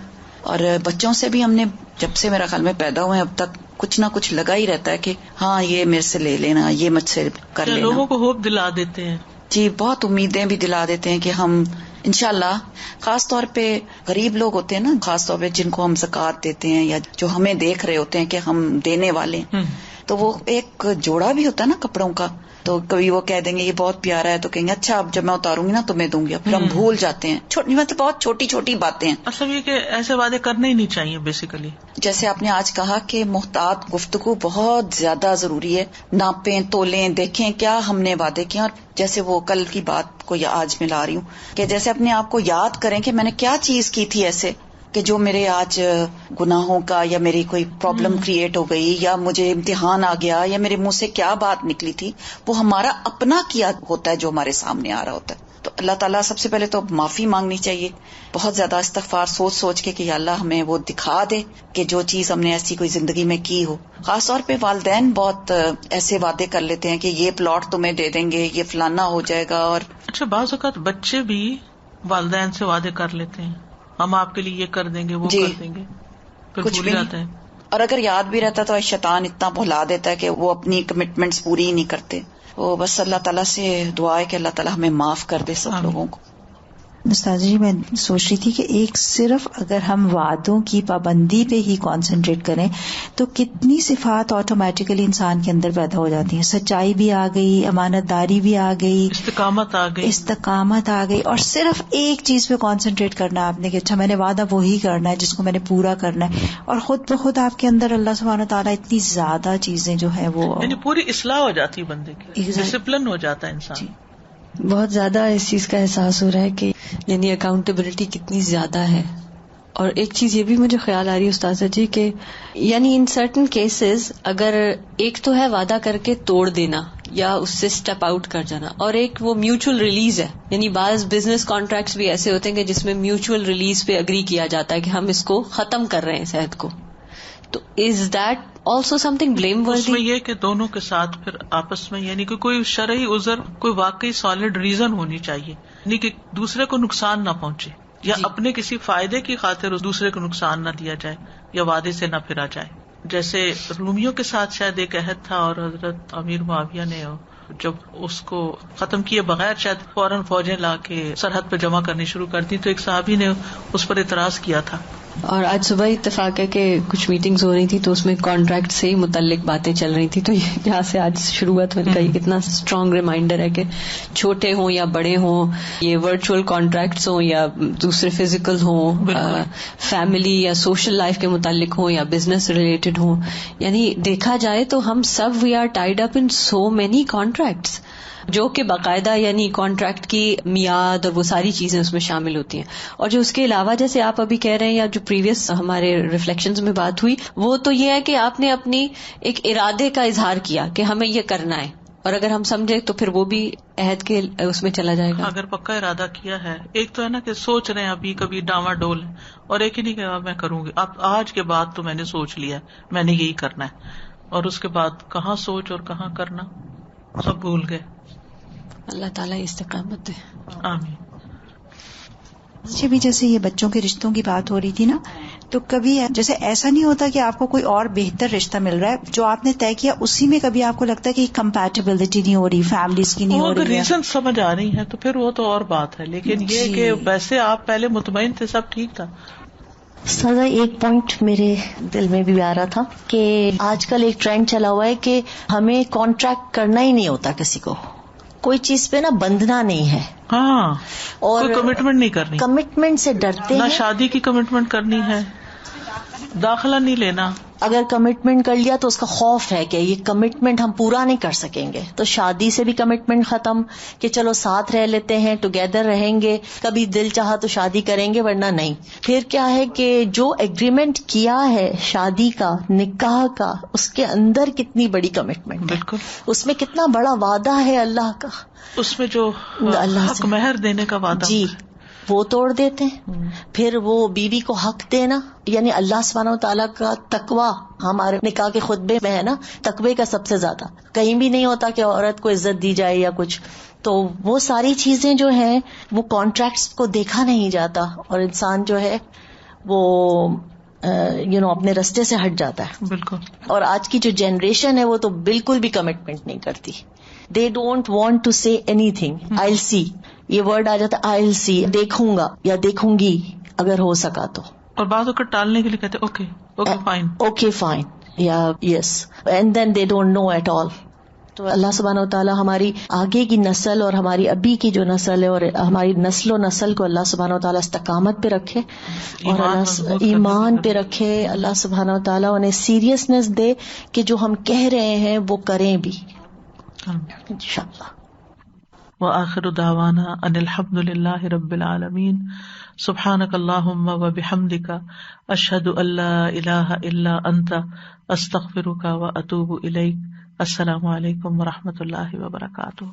اور بچوں سے بھی ہم نے جب سے میرا خیال میں پیدا ہوئے اب تک کچھ نہ کچھ لگا ہی رہتا ہے کہ ہاں یہ میرے سے لے لینا، یہ مجھ سے کر لینا. لوگوں کو ہوپ دلا دیتے ہیں جی، بہت امیدیں بھی دلا دیتے ہیں کہ ہم انشاءاللہ، خاص طور پہ غریب لوگ ہوتے ہیں نا، خاص طور پہ جن کو ہم زکوٰۃ دیتے ہیں یا جو ہمیں دیکھ رہے ہوتے ہیں کہ ہم دینے والے ہیں، تو وہ ایک جوڑا بھی ہوتا ہے نا کپڑوں کا، تو کبھی وہ کہہ دیں گے یہ بہت پیارا ہے تو کہیں گے اچھا اب جب میں اتاروں گی نا تو میں دوں گی، پھر ہم بھول جاتے ہیں. چھوٹی مطلب بہت چھوٹی چھوٹی باتیں ہیں. اصل یہ کہ ایسے وعدے کرنے ہی نہیں چاہیے بیسیکلی. جیسے آپ نے آج کہا کہ محتاط گفتگو بہت زیادہ ضروری ہے، ناپیں تولیں، دیکھیں کیا ہم نے وعدے کیا. اور جیسے وہ کل کی بات کو آج میں لا رہی ہوں کہ جیسے اپنے آپ کو یاد کریں کہ میں نے کیا چیز کی تھی ایسے کہ جو میرے آج گناہوں کا یا میری کوئی پرابلم کریٹ ہو گئی یا مجھے امتحان آ گیا یا میرے منہ سے کیا بات نکلی تھی، وہ ہمارا اپنا کیا ہوتا ہے جو ہمارے سامنے آ رہا ہوتا ہے. تو اللہ تعالیٰ سب سے پہلے تو معافی مانگنی چاہیے، بہت زیادہ استغفار سوچ سوچ کے کہ یا اللہ ہمیں وہ دکھا دے کہ جو چیز ہم نے ایسی کوئی زندگی میں کی ہو. خاص طور پہ والدین بہت ایسے وعدے کر لیتے ہیں کہ یہ پلاٹ تمہیں دے دیں گے، یہ فلانا ہو جائے گا. اور اچھا بعض اوقات بچے بھی والدین سے وعدے کر لیتے ہیں، ہم آپ کے لیے یہ کر دیں گے، وہ کر دیں گے، پھر کچھ بھول جاتے ہیں. اور اگر یاد بھی رہتا تو شیطان اتنا بھلا دیتا ہے کہ وہ اپنی کمٹمنٹس پوری ہی نہیں کرتے. وہ بس اللہ تعالیٰ سے دعا ہے کہ اللہ تعالیٰ ہمیں معاف کر دے سب لوگوں کو. استاد جی میں سوچ رہی تھی کہ ایک صرف اگر ہم وعدوں کی پابندی پہ ہی کانسنٹریٹ کریں تو کتنی صفات آٹومیٹیکلی انسان کے اندر پیدا ہو جاتی ہیں. سچائی بھی آ گئی، امانت داری بھی آ گئی، استقامت آ گئی، اور صرف ایک چیز پہ کانسنٹریٹ کرنا آپ نے کہ اچھا میں نے وعدہ وہی کرنا ہے جس کو میں نے پورا کرنا ہے، اور خود بخود آپ کے اندر اللہ سبحانہ تعالیٰ اتنی زیادہ چیزیں جو ہیں وہ یعنی پوری اصلاح ہو جاتی ہے بندے کی، ڈسپلن ہو جاتا ہے انسان. بہت زیادہ اس چیز کا احساس ہو رہا ہے کہ یعنی اکاؤنٹیبلٹی کتنی زیادہ ہے اور ایک چیز یہ بھی مجھے خیال آ رہی ہے استاذہ جی کہ یعنی ان سرٹن کیسز اگر ایک تو ہے وعدہ کر کے توڑ دینا یا اس سے اسٹیپ آؤٹ کر جانا، اور ایک وہ میوچل ریلیز ہے. یعنی بعض بزنس کانٹریکٹس بھی ایسے ہوتے ہیں کہ جس میں میوچل ریلیز پہ اگری کیا جاتا ہے کہ ہم اس کو ختم کر رہے ہیں اس عہد کو. تو is that also something blameworthy? اس میں یہ کہ دونوں کے ساتھ پھر آپس میں یعنی کہ کوئی شرعی عذر، کوئی واقعی سالڈ ریزن ہونی چاہیے، یعنی کہ دوسرے کو نقصان نہ پہنچے یا اپنے کسی فائدے کی خاطر اس دوسرے کو نقصان نہ دیا جائے یا وعدے سے نہ پھرا جائے. جیسے رومیوں کے ساتھ شاید ایک عہد تھا اور حضرت امیر معاویہ نے جب اس کو ختم کیے بغیر شاید فوراً فوجیں لا کے سرحد پہ جمع کرنی شروع کر دی، تو ایک صحابی نے اس پر اعتراض کیا تھا. اور آج صبح اتفاق ہے کہ کچھ میٹنگز ہو رہی تھی تو اس میں کانٹریکٹ سے ہی متعلق باتیں چل رہی تھی، تو یہاں سے آج شروعات ہونے کا یہ کتنا اسٹرانگ ریمائنڈر ہے کہ چھوٹے ہوں یا بڑے ہوں، یہ ورچوئل کانٹریکٹس ہوں یا دوسرے فزیکل ہوں، فیملی یا سوشل لائف کے متعلق ہوں یا بزنس ریلیٹڈ ہوں، یعنی دیکھا جائے تو ہم سب we are tied up in so many contracts جو کہ باقاعدہ یعنی کانٹریکٹ کی میعاد اور وہ ساری چیزیں اس میں شامل ہوتی ہیں. اور جو اس کے علاوہ جیسے آپ ابھی کہہ رہے ہیں یا جو پریویس ہمارے ریفلیکشنز میں بات ہوئی، وہ تو یہ ہے کہ آپ نے اپنی ایک ارادے کا اظہار کیا کہ ہمیں یہ کرنا ہے، اور اگر ہم سمجھے تو پھر وہ بھی عہد کے اس میں چلا جائے گا. اگر پکا ارادہ کیا ہے، ایک تو ہے نا کہ سوچ رہے ہیں ابھی کبھی ڈاواں ڈول ہے، اور ایک ہی نہیں کہ میں کروں گی، اب آج کے بعد تو میں نے سوچ لیا میں نے یہی کرنا ہے، اور اس کے بعد کہاں سوچ اور کہاں کرنا سب بھول گئے. اللہ تعالیٰ استقامت دے. آمین. بھی جیسے یہ بچوں کے رشتوں کی بات ہو رہی تھی نا، تو کبھی جیسے ایسا نہیں ہوتا کہ آپ کو کوئی اور بہتر رشتہ مل رہا ہے، جو آپ نے طے کیا اسی میں کبھی آپ کو لگتا ہے کہ کمپیٹیبلٹی نہیں ہو رہی، فیملیز کی نہیں ہو رہی ہے، ریزن سمجھ آ رہی ہے تو پھر وہ تو اور بات ہے، لیکن یہ کہ ویسے آپ پہلے مطمئن تھے سب ٹھیک تھا. سزا ایک پوائنٹ میرے دل میں بھی آ رہا تھا کہ آج کل ایک ٹرینڈ چلا ہوا ہے کہ ہمیں کانٹریکٹ کرنا ہی نہیں ہوتا، کسی کو کوئی چیز پہ نا بندھنا نہیں ہے. ہاں، اور کوئی کمٹمنٹ نہیں کرنی، کمٹمنٹ سے ڈرتے ہیں. نہ شادی کی کمٹمنٹ کرنی ہے، داخلہ نہیں لینا. اگر کمٹمنٹ کر لیا تو اس کا خوف ہے کہ یہ کمٹمنٹ ہم پورا نہیں کر سکیں گے، تو شادی سے بھی کمٹمنٹ ختم کہ چلو ساتھ رہ لیتے ہیں، ٹوگیدر رہیں گے، کبھی دل چاہا تو شادی کریں گے ورنہ نہیں. پھر کیا ہے کہ جو ایگریمنٹ کیا ہے شادی کا، نکاح کا، اس کے اندر کتنی بڑی کمٹمنٹ ہے، بالکل اس میں کتنا بڑا وعدہ ہے اللہ کا، اس میں جو اللہ حق مہر دینے کا وعدہ، جی وہ توڑ دیتے ہیں. پھر وہ بیوی کو حق دینا، یعنی اللہ سبحانہ و تعالیٰ کا تقویٰ ہمارے نکاح کے خطبے میں ہے نا، تقوی کا سب سے زیادہ کہیں بھی نہیں ہوتا کہ عورت کو عزت دی جائے یا کچھ. تو وہ ساری چیزیں جو ہیں وہ کانٹریکٹس کو دیکھا نہیں جاتا، اور انسان جو ہے وہ اپنے رستے سے ہٹ جاتا ہے. بالکل. اور آج کی جو جنریشن ہے وہ تو بالکل بھی کمٹمنٹ نہیں کرتی. دے ڈونٹ وانٹ ٹو سے اینی تھنگ. آئل سی، یہ ورڈ آ جاتا ہے، آئل سی، دیکھوں گا یا دیکھوں گی اگر ہو سکا تو. اور بعض اوقات ٹالنے کے لیے کہتے اوکے فائن، اوکے فائن یا yes, and then they don't know at all. تو اللہ سبحانہ و تعالیٰ ہماری آگے کی نسل اور ہماری ابھی کی جو نسل ہے اور ہماری نسل و نسل کو اللہ سبحانہ و تعالیٰ استقامت پہ رکھے اور اللہ ایمان پہ رکھے. اللہ سبحانہ و تعالیٰ انہیں سیریسنس دے کہ جو ہم کہہ رہے ہیں وہ کریں بھی انشاءاللہ. وآخر دعوانا ان الحمد للہ رب العالمین. سبحانک اللہم وبحمدک، اشہد ان لا الہ الا انت، استغفرک واتوب الیک. السلام علیکم ورحمۃ اللہ وبرکاتہ.